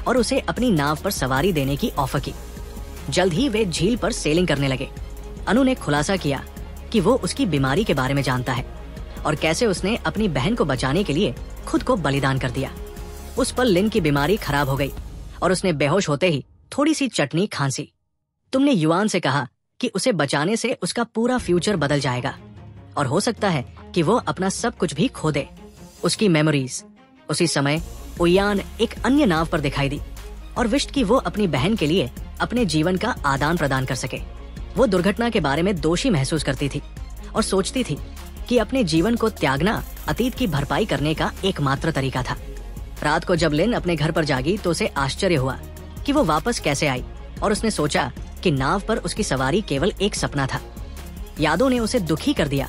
और उसे अपनी नाव पर सवारी देने की ऑफर की। जल्द ही वे झील पर सेलिंग करने लगे। अनु ने खुलासा किया कि वो उसकी बीमारी के बारे में जानता है और कैसे उसने अपनी बहन को बचाने के लिए खुद को बलिदान कर दिया। उस पर लिन की बीमारी खराब हो गई और उसने बेहोश होते ही थोड़ी सी चटनी खांसी। तुमने युआन से कहा कि उसे बचाने से उसका पूरा फ्यूचर बदल जाएगा और हो सकता है कि वो अपना सब कुछ भी खो दे, उसकी मेमोरीज। उसी समय उयान एक अन्य नाव पर दिखाई दी और विश्व की वो अपनी बहन के लिए अपने जीवन का आदान प्रदान कर सके। वो दुर्घटना के बारे में दोषी महसूस करती थी और सोचती थी कि अपने जीवन को त्यागना अतीत की भरपाई करने का एकमात्र तरीका था। रात को जब लिन अपने घर पर जागी तो उसे आश्चर्य हुआ कि वो वापस कैसे आई और उसने सोचा कि नाव पर उसकी सवारी केवल एक सपना था। यादों ने उसे दुखी कर दिया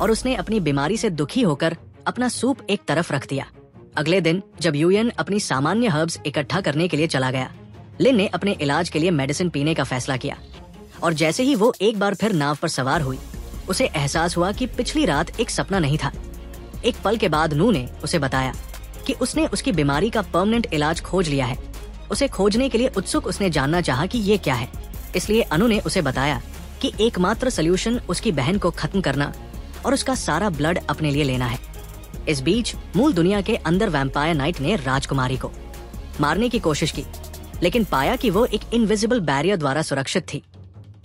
और उसने अपनी बीमारी से दुखी होकर अपना सूप एक तरफ रख दिया। अगले दिन जब यूएन अपनी सामान्य हर्ब्स इकट्ठा करने के लिए चला गया, लिन ने अपने इलाज के लिए मेडिसिन पीने का फैसला किया और जैसे ही वो एक बार फिर नाव पर सवार हुई, उसे एहसास हुआ कि पिछली रात एक सपना नहीं था। एक पल के बाद नू ने उसे बताया कि उसने उसकी बीमारी का परमानेंट इलाज खोज लिया है। उसे खोजने के लिए उत्सुक उसने जानना चाहा कि ये क्या है। इसलिए अनु ने उसे बताया कि एकमात्र सल्यूशन उसकी बहन को खत्म करना और उसका सारा ब्लड अपने लिए लेना है। इस बीच मूल दुनिया के अंदर वैम्पायर नाइट ने राजकुमारी को मारने की कोशिश की, लेकिन पाया कि वो एक इनविजिबल बैरियर द्वारा सुरक्षित थी।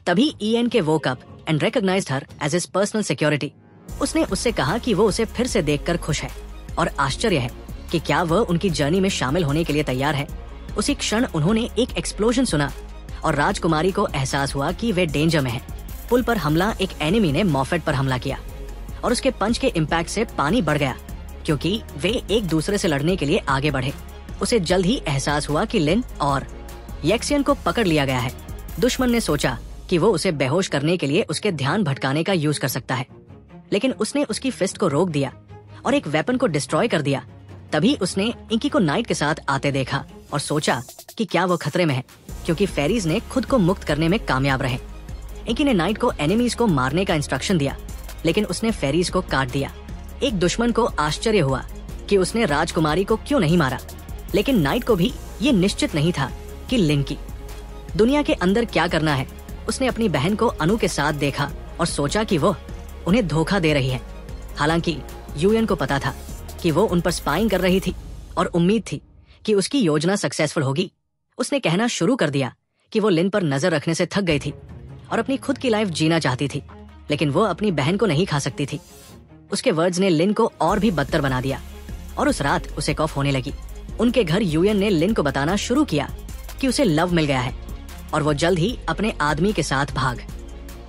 तभी ईएन के woke up and recognised her as his personal security. उसने उससे कहा कि वो उसे फिर से देखकर खुश है और आश्चर्य है कि क्या वह उनकी जर्नी में शामिल होने के लिए तैयार है। उसी क्षण उन्होंने एक एक्सप्लोजन सुना और राजकुमारी को एहसास हुआ कि वे डेंजर में हैं। पुल पर हमला एक एनिमी ने मॉफेट पर हमला किया और उसके पंच के इम्पैक्ट से पानी बढ़ गया क्योंकि वे एक दूसरे से लड़ने के लिए आगे बढ़े। उसे जल्द ही एहसास हुआ कि लिन और येक्सियन को पकड़ लिया गया है। दुश्मन ने सोचा कि वो उसे बेहोश करने के लिए उसके ध्यान भटकाने का यूज कर सकता है, लेकिन उसने उसकी फिस्ट को रोक दिया और एक वेपन को डिस्ट्रॉय कर दिया। तभी उसने इंकी को नाइट के साथ आते देखा और सोचा कि क्या वो खतरे में है, क्योंकि फेरीज ने खुद को मुक्त करने में कामयाब रहे। इंकी ने नाइट को एनिमीज को मारने का इंस्ट्रक्शन दिया, लेकिन उसने फेरीज को काट दिया। एक दुश्मन को आश्चर्य हुआ कि उसने राजकुमारी को क्यों नहीं मारा, लेकिन नाइट को भी ये निश्चित नहीं था कि लिन की दुनिया के अंदर क्या करना है। उसने अपनी बहन को अनु के साथ देखा और सोचा कि वो उन्हें धोखा दे रही है। हालांकि यूएन को पता था कि वो उन पर स्पाइंग कर रही थी और उम्मीद थी कि उसकी योजना सक्सेसफुल होगी। उसने कहना शुरू कर दिया कि वो लिन पर नजर रखने से थक गई थी और अपनी खुद की लाइफ जीना चाहती थी, लेकिन वो अपनी बहन को नहीं खा सकती थी। उसके वर्ड्स ने लिन को और भी बदतर बना दिया और उस रात उसे कॉफ होने लगी। उनके घर यूएन ने लिन को बताना शुरू किया कि उसे लव मिल गया है और वो जल्द ही अपने आदमी के साथ भाग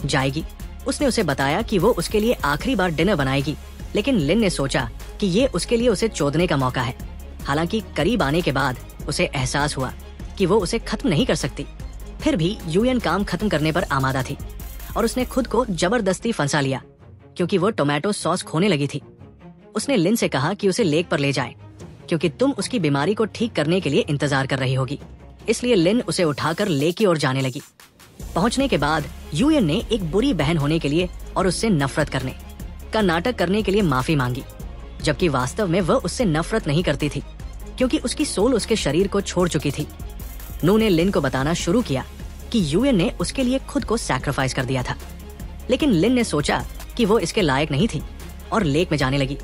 जाएगी। उसने उसे बताया कि वो उसके लिए आखिरी बार डिनर बनाएगी, लेकिन लिन ने सोचा कि ये उसके लिए उसे चोदने का मौका है। हालांकि करीब आने के बाद उसे एहसास हुआ कि वो उसे खत्म नहीं कर सकती। फिर भी यूएन काम खत्म करने पर आमादा थी और उसने खुद को जबरदस्ती फंसा लिया क्योंकि वो टोमेटो सॉस खोने लगी थी। उसने लिन से कहा कि उसे लेक पर ले जाए क्योंकि तुम उसकी बीमारी को ठीक करने के लिए इंतजार कर रही होगी। इसलिए लिन उसे उठाकर लेक की ओर जाने लगी। पहुंचने के बाद यूएन ने एक बुरी बहन होने के लिए और उससे नफरत करने का नाटक करने के लिए माफी मांगी, जबकि वास्तव में वह उससे नफरत नहीं करती थी क्योंकि उसकी सोल उसके शरीर को छोड़ चुकी थी। नू ने लिन को बताना शुरू किया कि यूएन ने उसके लिए खुद को सैक्रिफाइस कर दिया था, लेकिन लिन ने सोचा कि वो इसके लायक नहीं थी और लेक में जाने लगी।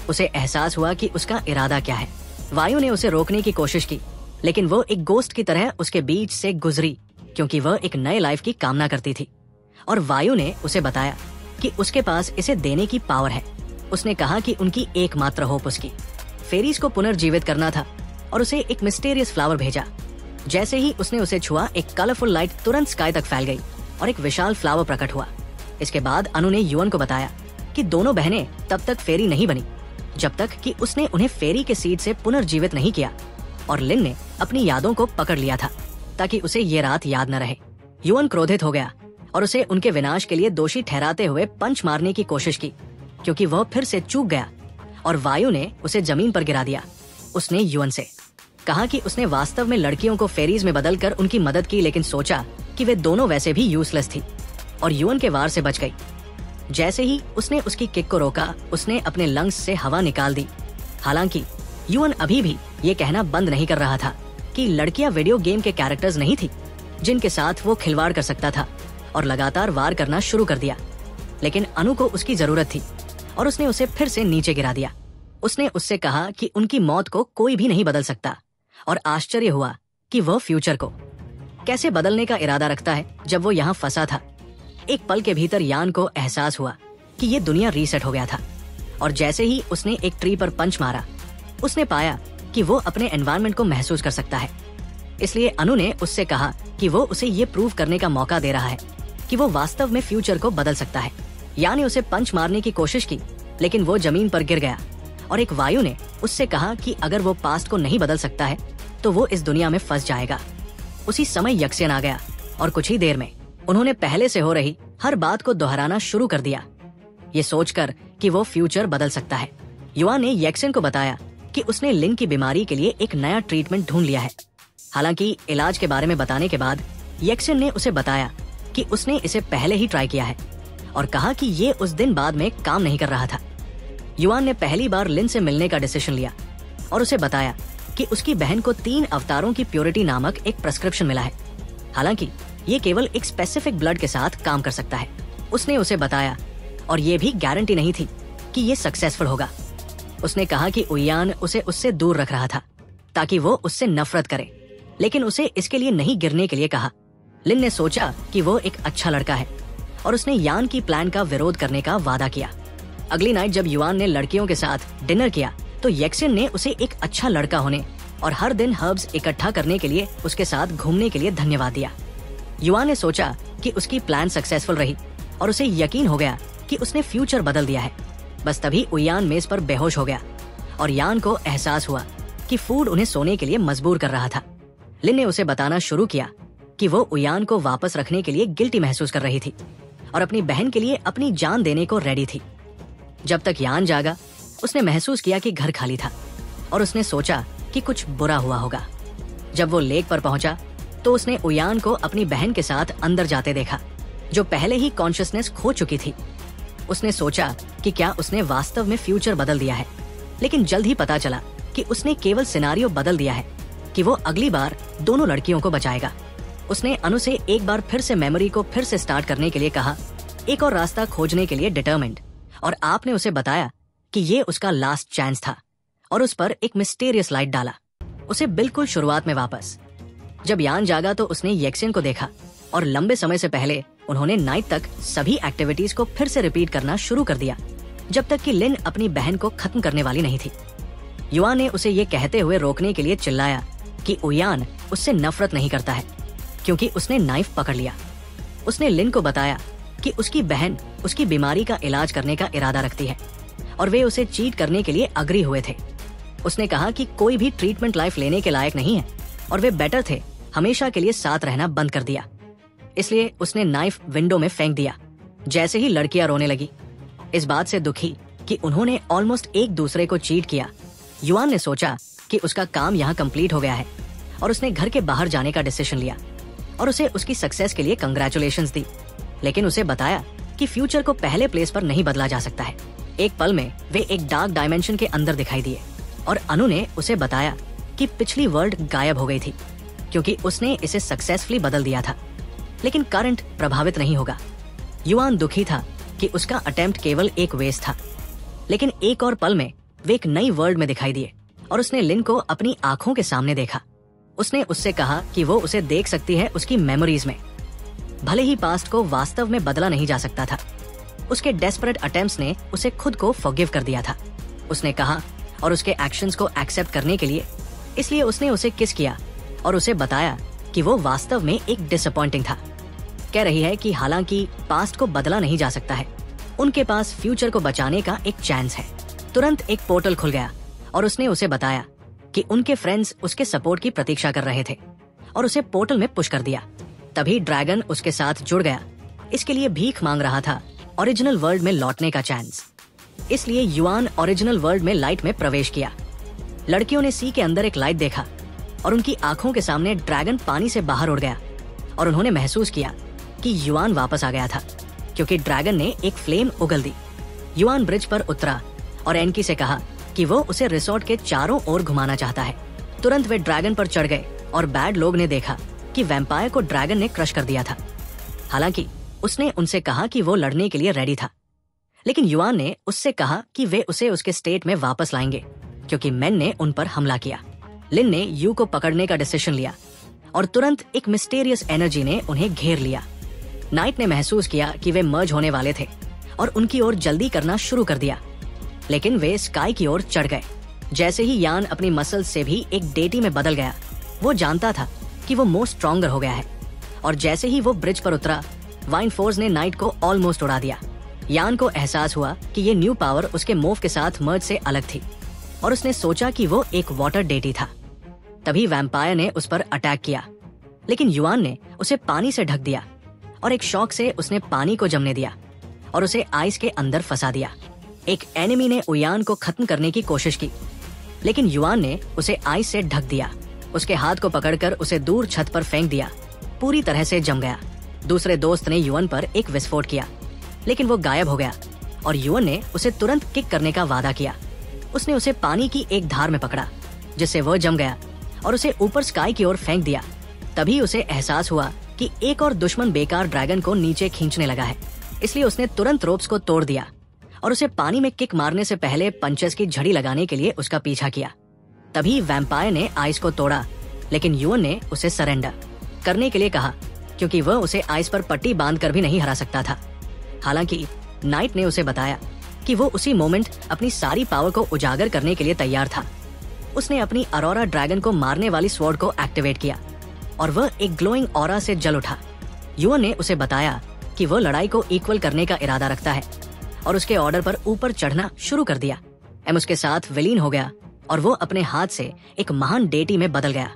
उसे एहसास हुआ कि उसका इरादा क्या है। वायु ने उसे रोकने की कोशिश की, लेकिन वो एक गोस्ट की तरह उसके बीच से गुजरी क्योंकि वह एक नए लाइफ की कामना करती थी। और वायु ने उसे बताया कि उसके पास इसे देने की पावर है। उसने कहा कि उनकी एकमात्र होप उसकी फेरीज को पुनर्जीवित करना था और उसे एक मिस्टीरियस फ्लावर भेजा। जैसे ही उसने उसे छुआ, एक कलरफुल लाइट तुरंत स्काई तक फैल गई और एक विशाल फ्लावर प्रकट हुआ। इसके बाद अनु ने युवन को बताया कि दोनों बहनें तब तक फेरी नहीं बनी जब तक कि उसने उन्हें फेरी के सीड से पुनर्जीवित नहीं किया, और लिन ने अपनी यादों को पकड़ लिया था ताकि उसे ये रात याद न रहे। युवन क्रोधित हो गया और उसे उनके विनाश के लिए दोषी ठहराते हुए पंच मारने की कोशिश की क्योंकि वह फिर से चूक गया और वायु ने उसे जमीन पर गिरा दिया। उसने युवन से कहा कि उसने वास्तव में लड़कियों को फेरीज में बदलकर उनकी मदद की, लेकिन सोचा कि वे दोनों वैसे भी यूजलेस थी और युवन के वार से बच गई। जैसे ही उसने उसकी किक को रोका, उसने अपने लंग्स से हवा निकाल दी। हालांकि युवन अभी भी ये कहना बंद नहीं कर रहा था कि लड़कियां वीडियो गेम के कैरेक्टर्स नहीं थी जिनके साथ वो खिलवाड़ कर सकता था, और लगातार वार करना शुरू कर दिया। लेकिन अनु को उसकी जरूरत थी और उसने उसे फिर से नीचे गिरा दिया। उसने उससे कहा कि उनकी मौत को कोई भी नहीं बदल सकता, और आश्चर्य हुआ कि वह फ्यूचर को कैसे बदलने का इरादा रखता है जब वो यहाँ फंसा था। एक पल के भीतर यान को एहसास हुआ कि ये दुनिया रीसेट हो गया था, और जैसे ही उसने एक ट्री पर पंच मारा, उसने पाया कि वो अपने एनवायरनमेंट को महसूस कर सकता है। इसलिए अनु ने उससे कहा कि वो उसे ये प्रूव करने का मौका दे रहा है कि वो वास्तव में फ्यूचर को बदल सकता है। यान ने उसे पंच मारने की कोशिश की, लेकिन वो जमीन पर गिर गया, और एक वायु ने उससे कहा कि अगर वो पास्ट को नहीं बदल सकता है तो वो इस दुनिया में फंस जाएगा। उसी समय यक्षियन आ गया और कुछ ही देर में उन्होंने पहले से हो रही हर बात को दोहराना शुरू कर दिया, ये सोचकर कि वो फ्यूचर बदल सकता है। युवा ने यक्षियन को बताया कि उसने लिन की बीमारी के लिए एक नया ट्रीटमेंट ढूंढ लिया है। हालांकि इलाज के बारे में बताने के बाद यक्षियन ने उसे बताया कि उसने इसे पहले ही ट्राई किया है और कहा कि ये उस दिन बाद में काम नहीं कर रहा था। युआन ने पहली बार लिन से मिलने का डिसीजन लिया और उसे बताया कि उसकी बहन को 3 अवतारों की प्योरिटी नामक एक प्रेस्क्रिप्शन मिला है। हालांकि ये केवल एक स्पेसिफिक ब्लड के साथ काम कर सकता है। उसने उसे बताया, और ये भी गारंटी नहीं थी कि ये सक्सेसफुल होगा। उसने कहा कि उयान उसे उससे दूर रख रहा था ताकि वो उससे नफरत करे, लेकिन उसे इसके लिए नहीं गिरने के लिए कहा। लिन ने सोचा कि वो एक अच्छा लड़का है और उसने यान की प्लान का विरोध करने का वादा किया। अगली नाइट जब युआन ने लड़कियों के साथ डिनर किया तो येक्सिन ने उसे एक अच्छा लड़का होने और हर दिन हर्ब्स इकट्ठा करने के लिए उसके साथ घूमने के लिए धन्यवाद दिया। युआन ने सोचा कि उसकी प्लान सक्सेसफुल रही और उसे यकीन हो गया कि उसने फ्यूचर बदल दिया है। बस तभी उयान मेज पर बेहोश हो गया और यान को एहसास हुआ कि फूड उन्हें सोने के लिए मजबूर कर रहा था। लिन ने उसे बताना शुरू किया कि वो उयान को वापस रखने के लिए गिल्टी महसूस कर रही थी और अपनी बहन के लिए अपनी जान देने को रेडी थी। जब तक यान जागा, उसने महसूस किया कि घर खाली था और उसने सोचा कि कुछ बुरा हुआ होगा। जब वो लेक पर पहुंचा तो उसने उयान को अपनी बहन के साथ अंदर जाते देखा, जो पहले ही कॉन्शियसनेस खो चुकी थी। उसने सोचा कि क्या उसने वास्तव में फ्यूचर बदल दिया है, लेकिन जल्द ही पता चला कि उसने केवल सिनारियो बदल दिया है कि वो अगली बार दोनों लड़कियों को बचाएगा। उसने अनु से एक बार फिर से मेमोरी को फिर से स्टार्ट करने के लिए कहा, एक और रास्ता खोजने के लिए डिटरमिन्ड, और आपने उसे बताया कि ये उसका लास्ट चांस था और उस पर एक मिस्टीरियस लाइट डाला, उसे बिल्कुल शुरुआत में वापस। जब यान जागा तो उसने येक्सिन को देखा और लंबे समय से पहले उन्होंने नाइट तक सभी एक्टिविटीज को फिर से रिपीट करना शुरू कर दिया जब तक कि लिन अपनी बहन को खत्म करने वाली नहीं थी। युआन ने उसे ये कहते हुए रोकने के लिए चिल्लाया कि उयान उससे नफरत नहीं करता है क्योंकि उसने नाइफ पकड़ लिया। उसने लिन को बताया कि उसकी बहन उसकी बीमारी का इलाज करने का इरादा रखती है और वे उसे चीट करने के लिए अग्री हुए थे। उसने कहा कि कोई भी ट्रीटमेंट लाइफ लेने के लायक नहीं है और वे बेटर थे हमेशा के लिए साथ रहना बंद कर दिया। इसलिए उसने नाइफ विंडो में फेंक दिया। जैसे ही लड़कियां रोने लगी, इस बात से दुखी कि उन्होंने ऑलमोस्ट एक दूसरे को चीट किया, युआन ने सोचा कि उसका काम यहाँ कंप्लीट हो गया है और उसने घर के बाहर जाने का डिसीजन लिया और उसे उसकी सक्सेस के लिए कंग्रेचुलेशंस दी, लेकिन उसे बताया कि फ्यूचर को पहले प्लेस पर नहीं बदला जा सकता है। एक पल में वे एक डार्क डायमेंशन के अंदर दिखाई दिए और अनु ने उसे बताया कि पिछली वर्ल्ड गायब हो गई थी क्योंकि उसने इसे सक्सेसफुली बदल दिया था, लेकिन करंट प्रभावित नहीं होगा। युआन दुखी था कि उसका अटेम्प्ट केवल एक वेस्ट था, लेकिन एक और पल में वे एक नई वर्ल्ड में दिखाई दिए और उसने लिन को अपनी आंखों के सामने देखा। उसने उससे कहा कि वो उसे देख सकती है उसकी मेमोरीज में। भले ही पास्ट को वास्तव में बदला नहीं जा सकता था, उसके डेस्परेट अटेम्प्ट्स ने उसे खुद को फॉरगिव कर दिया था। उसने कहा और उसके एक्शंस को एक्सेप्ट करने के लिए इसलिए उसने उसे किस किया और उसे बताया कि वो वास्तव में एक डिसअपॉइंटिंग था। कह रही है कि हालांकि पास्ट को बदला नहीं जा सकता है, उनके पास फ्यूचर को बचाने का एक चांस है। तुरंत एक पोर्टल खुल गया और उसने उसे बताया कि उनके फ्रेंड्स उसके सपोर्ट की प्रतीक्षा कर रहे थे और उसे पोर्टल में पुश कर दिया। तभी ड्रैगन उसके साथ जुड़ गया। इसके लिए भीख मांग रहा था ओरिजिनल वर्ल्ड में लौटने का चांस। इसलिए युआन ओरिजिनल वर्ल्ड में लाइट में प्रवेश किया। लड़कियों ने सी के अंदर एक लाइट देखा और उनकी आंखों के सामने ड्रैगन पानी से बाहर उड़ गया और उन्होंने महसूस किया कि युआन वापस आ गया था क्योंकि ड्रैगन ने एक फ्लेम उगल दी। युआन ब्रिज पर उतरा और एनकी से कहा कि वो उसे रिसोर्ट के चारों ओर घुमाना चाहता है। तुरंत वे ड्रैगन पर चढ़ गए और बैड लोग ने देखा कि वैम्पायर को ड्रैगन ने क्रश कर दिया था। हालांकि उसने उनसे कहा कि वो लड़ने के लिए रेडी था, लेकिन युआन ने उससे कहा कि वे उसे उसके स्टेट में वापस लाएंगे क्योंकि मेन ने उन पर हमला किया। लिन ने यू को पकड़ने का डिसीजन लिया और तुरंत एक मिस्टीरियस एनर्जी ने उन्हें घेर लिया। नाइट ने महसूस किया कि वे मर्ज होने वाले थे और उनकी ओर जल्दी करना शुरू कर दिया, लेकिन वे स्काई की ओर चढ़ गए। जैसे ही यान अपनी मसल्स से भी एक डेटी में बदल गया, वो जानता था कि वो मोर स्ट्रॉन्गर हो गया है और जैसे ही वो ब्रिज पर उतरा, वाइन फोर्स ने नाइट को ऑलमोस्ट उड़ा दिया। यान को एहसास हुआ कि ये न्यू पावर उसके मोव के साथ मर्ज से अलग थी और उसने सोचा कि वो एक वाटर डेटी था। तभी वैम्पायर ने उस पर अटैक किया, लेकिन युआन ने उसे पानी से ढक दिया और एक शॉक से उसने पानी को जमने दिया और उसे आइस के अंदर फंसा दिया। एक एनिमी ने उयान को खत्म करने की कोशिश की, लेकिन युआन ने उसे आइस से ढक दिया। उसके हाथ को पकड़कर उसे दूर छत पर फेंक दिया, पूरी तरह से जम गया। दूसरे दोस्त ने युआन पर एक विस्फोट किया, लेकिन वो गायब हो गया और युवन ने उसे तुरंत किक करने का वादा किया। उसने उसे पानी की एक धार में पकड़ा, जिससे वह जम गया और उसे ऊपर स्काई की ओर फेंक दिया। तभी उसे एहसास हुआ कि एक और दुश्मन बेकार ड्रैगन को नीचे खींचने लगा है। इसलिए उसने तुरंत रोप्स को तोड़ दिया और उसे पानी में किक मारने से पहले पंचेस की झड़ी लगाने के लिए उसका पीछा किया। तभी वैम्पायर ने आइस को तोड़ा, लेकिन युवन ने उसे सरेंडर करने के लिए कहा, क्योंकि वह उसे आइस पर पट्टी बांधकर भी नहीं हरा सकता था। हालांकि नाइट ने उसे बताया कि वो उसी मोमेंट अपनी सारी पावर को उजागर करने के लिए तैयार था। उसने अपनी अरोरा ड्रैगन को मारने वाली स्वॉर्ड को एक्टिवेट किया और वह एक ग्लोइंग ऑरा से जल उठा। युवन ने उसे बताया कि वह लड़ाई को इक्वल करने का इरादा रखता है और उसके ऑर्डर पर ऊपर चढ़ना शुरू कर दिया। एम उसके साथ विलीन हो गया और वो अपने हाथ से एक महान डेटी में बदल गया।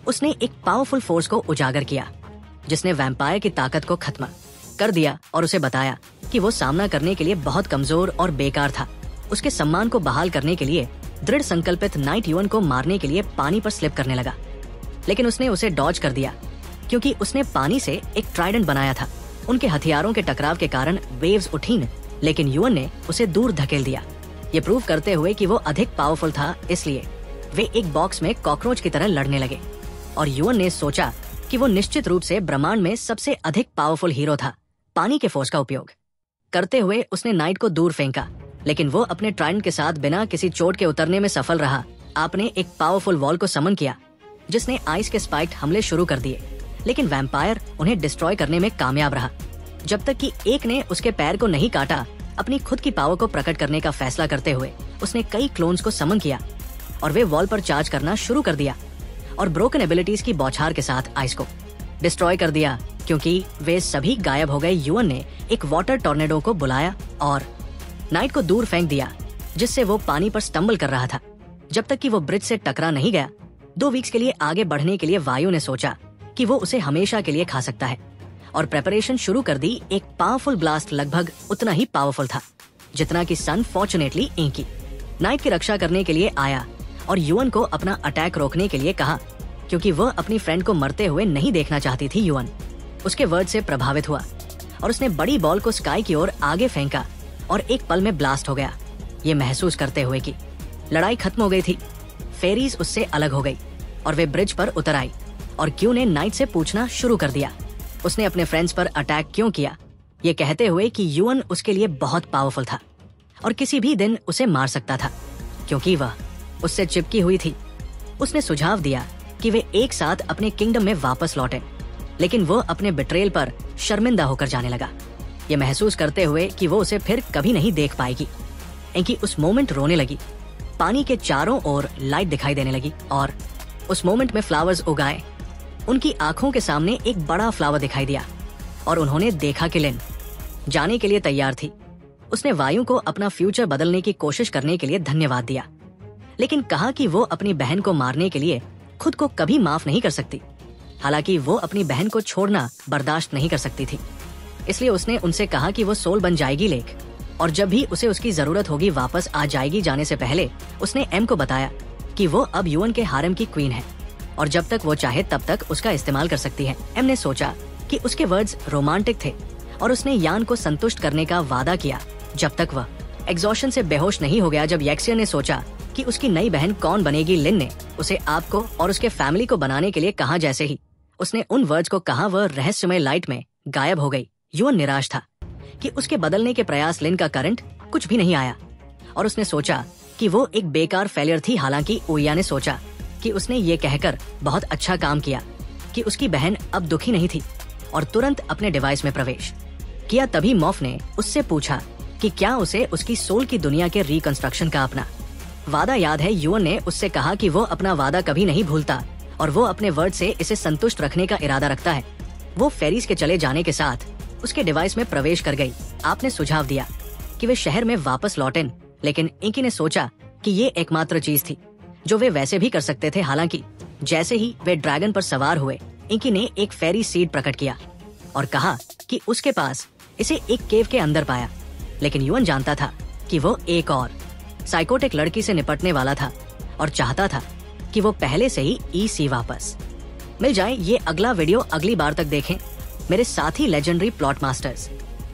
उसने एक पावरफुल फोर्स को उजागर किया, जिसने वैम्पायर की ताकत को खत्म कर दिया और उसे बताया कि वो सामना करने के लिए बहुत कमजोर और बेकार था। उसके सम्मान को बहाल करने के लिए दृढ़ संकल्पित नाइट युवन को मारने के लिए पानी पर स्लिप करने लगा, लेकिन उसने उसे डॉज कर दिया क्योंकि उसने पानी से एक ट्राइडेंट बनाया था। उनके हथियारों के टकराव के कारण वेव्स उठी, लेकिन युवन ने उसे दूर धकेल दिया, ये प्रूव करते हुए कि वो अधिक पावरफुल था। इसलिए वे एक बॉक्स में कॉकरोच की तरह लड़ने लगे और युवन ने सोचा कि वो निश्चित रूप से ब्रह्मांड में सबसे अधिक पावरफुल हीरो था। पानी के फोर्स का उपयोग करते हुए उसने नाइट को दूर फेंका, लेकिन वो अपने ट्राइडेंट के साथ बिना किसी चोट के उतरने में सफल रहा। आपने एक पावरफुल वॉल को समन किया, जिसने आइस के स्पाइक्ड हमले शुरू कर दिए, लेकिन वैम्पायर उन्हें डिस्ट्रॉय करने में कामयाब रहा, जब तक कि एक ने उसके पैर को नहीं काटा। अपनी खुद की पावर को प्रकट करने का फैसला करते हुए उसने कई क्लोन्स को समन किया और वे वॉल पर चार्ज करना शुरू कर दिया और ब्रोकन एबिलिटीज की बौछार के साथ आइस को डिस्ट्रॉय कर दिया। क्योंकि वे सभी गायब हो गए, युवन ने एक वाटर टॉर्नेडो को बुलाया और नाइट को दूर फेंक दिया, जिससे वो पानी पर स्टम्बल कर रहा था जब तक कि वो ब्रिज से टकरा नहीं गया। 2 वीक्स के लिए आगे बढ़ने के लिए वायु ने सोचा कि वो उसे हमेशा के लिए खा सकता है और प्रेपरेशन शुरू कर दी। एक पावरफुल ब्लास्ट लगभग उतना ही पावरफुल था जितना कि सन फॉर्चुनेटली इंकी नाइट की रक्षा करने के लिए आया और युवन को अपना अटैक रोकने के लिए कहा, क्योंकि वह अपनी फ्रेंड को मरते हुए नहीं देखना चाहती थी। युवन उसके वर्ड से प्रभावित हुआ और उसने बड़ी बॉल को स्काई की ओर आगे फेंका और एक पल में ब्लास्ट हो गया, ये महसूस करते हुए कि लड़ाई खत्म हो गई थी। फेरीज उससे अलग हो गई और वे ब्रिज पर उतर आई और क्यू ने नाइट से पूछना शुरू कर दिया उसने अपने फ्रेंड्स पर अटैक क्यों किया, ये कहते हुए कि युवन उसके लिए बहुत पावरफुल था और किसी भी दिन उसे मार सकता था क्योंकि वह उससे चिपकी हुई थी। उसने सुझाव दिया कि वे एक साथ अपने किंगडम में वापस लौटे, लेकिन वो अपने बिट्रेल पर शर्मिंदा होकर जाने लगा, ये महसूस करते हुए कि वो उसे फिर कभी नहीं देख पाएगी। इंकी उस मोमेंट रोने लगी। पानी के चारों ओर लाइट दिखाई देने लगी और उस मोमेंट में फ्लावर्स उगाए। उनकी आंखों के सामने एक बड़ा फ्लावर दिखाई दिया और उन्होंने देखा कि लिन जाने के लिए तैयार थी। उसने वायु को अपना फ्यूचर बदलने की कोशिश करने के लिए धन्यवाद दिया, लेकिन कहा कि वो अपनी बहन को मारने के लिए खुद को कभी माफ नहीं कर सकती। हालांकि वो अपनी बहन को छोड़ना बर्दाश्त नहीं कर सकती थी, इसलिए उसने उनसे कहा कि वो सोल बन जाएगी लेक और जब भी उसे उसकी जरूरत होगी वापस आ जाएगी। जाने से पहले उसने एम को बताया कि वो अब युवन के हारेम की क्वीन है और जब तक वो चाहे तब तक उसका इस्तेमाल कर सकती है। एम ने सोचा कि उसके वर्ड्स रोमांटिक थे और उसने यान को संतुष्ट करने का वादा किया जब तक वह एग्जॉशन से बेहोश नहीं हो गया। जब यक्सियन ने सोचा कि उसकी नई बहन कौन बनेगी, लिन ने उसे आपको और उसके फैमिली को बनाने के लिए कहा। जैसे ही उसने उन वर्ड्स को कहा, वह रहस्यमय लाइट में गायब हो गई। युवन निराश था कि उसके बदलने के प्रयास लिन का करंट कुछ भी नहीं आया और उसने सोचा कि वो एक बेकार फेलियर थी। हालांकि ओया ने सोचा कि उसने ये कहकर बहुत अच्छा काम किया कि उसकी बहन अब दुखी नहीं थी और तुरंत अपने डिवाइस में प्रवेश किया। तभी मॉफ ने उससे पूछा कि क्या उसे उसकी सोल की दुनिया के रिकंस्ट्रक्शन का अपना वादा याद है। युवन ने उससे कहा कि वो अपना वादा कभी नहीं भूलता और वो अपने वर्ड से इसे संतुष्ट रखने का इरादा रखता है। वो फेरीज के चले जाने के साथ उसके डिवाइस में प्रवेश कर गई। आपने सुझाव दिया कि वे शहर में वापस लौटें, लेकिन इंकी ने सोचा कि ये एकमात्र चीज थी जो वे वैसे भी कर सकते थे। हालांकि जैसे ही वे ड्रैगन पर सवार हुए, इंकी ने एक फेरी सीड प्रकट किया और कहा कि उसके पास इसे एक केव के अंदर पाया, लेकिन युवन जानता था कि वो एक और साइकोटिक लड़की से निपटने वाला था और चाहता था कि वो पहले से ही ईसी वापस मिल जाए। ये अगला वीडियो अगली बार तक देखें मेरे साथी लेजेंडरी प्लॉट मास्टर्स।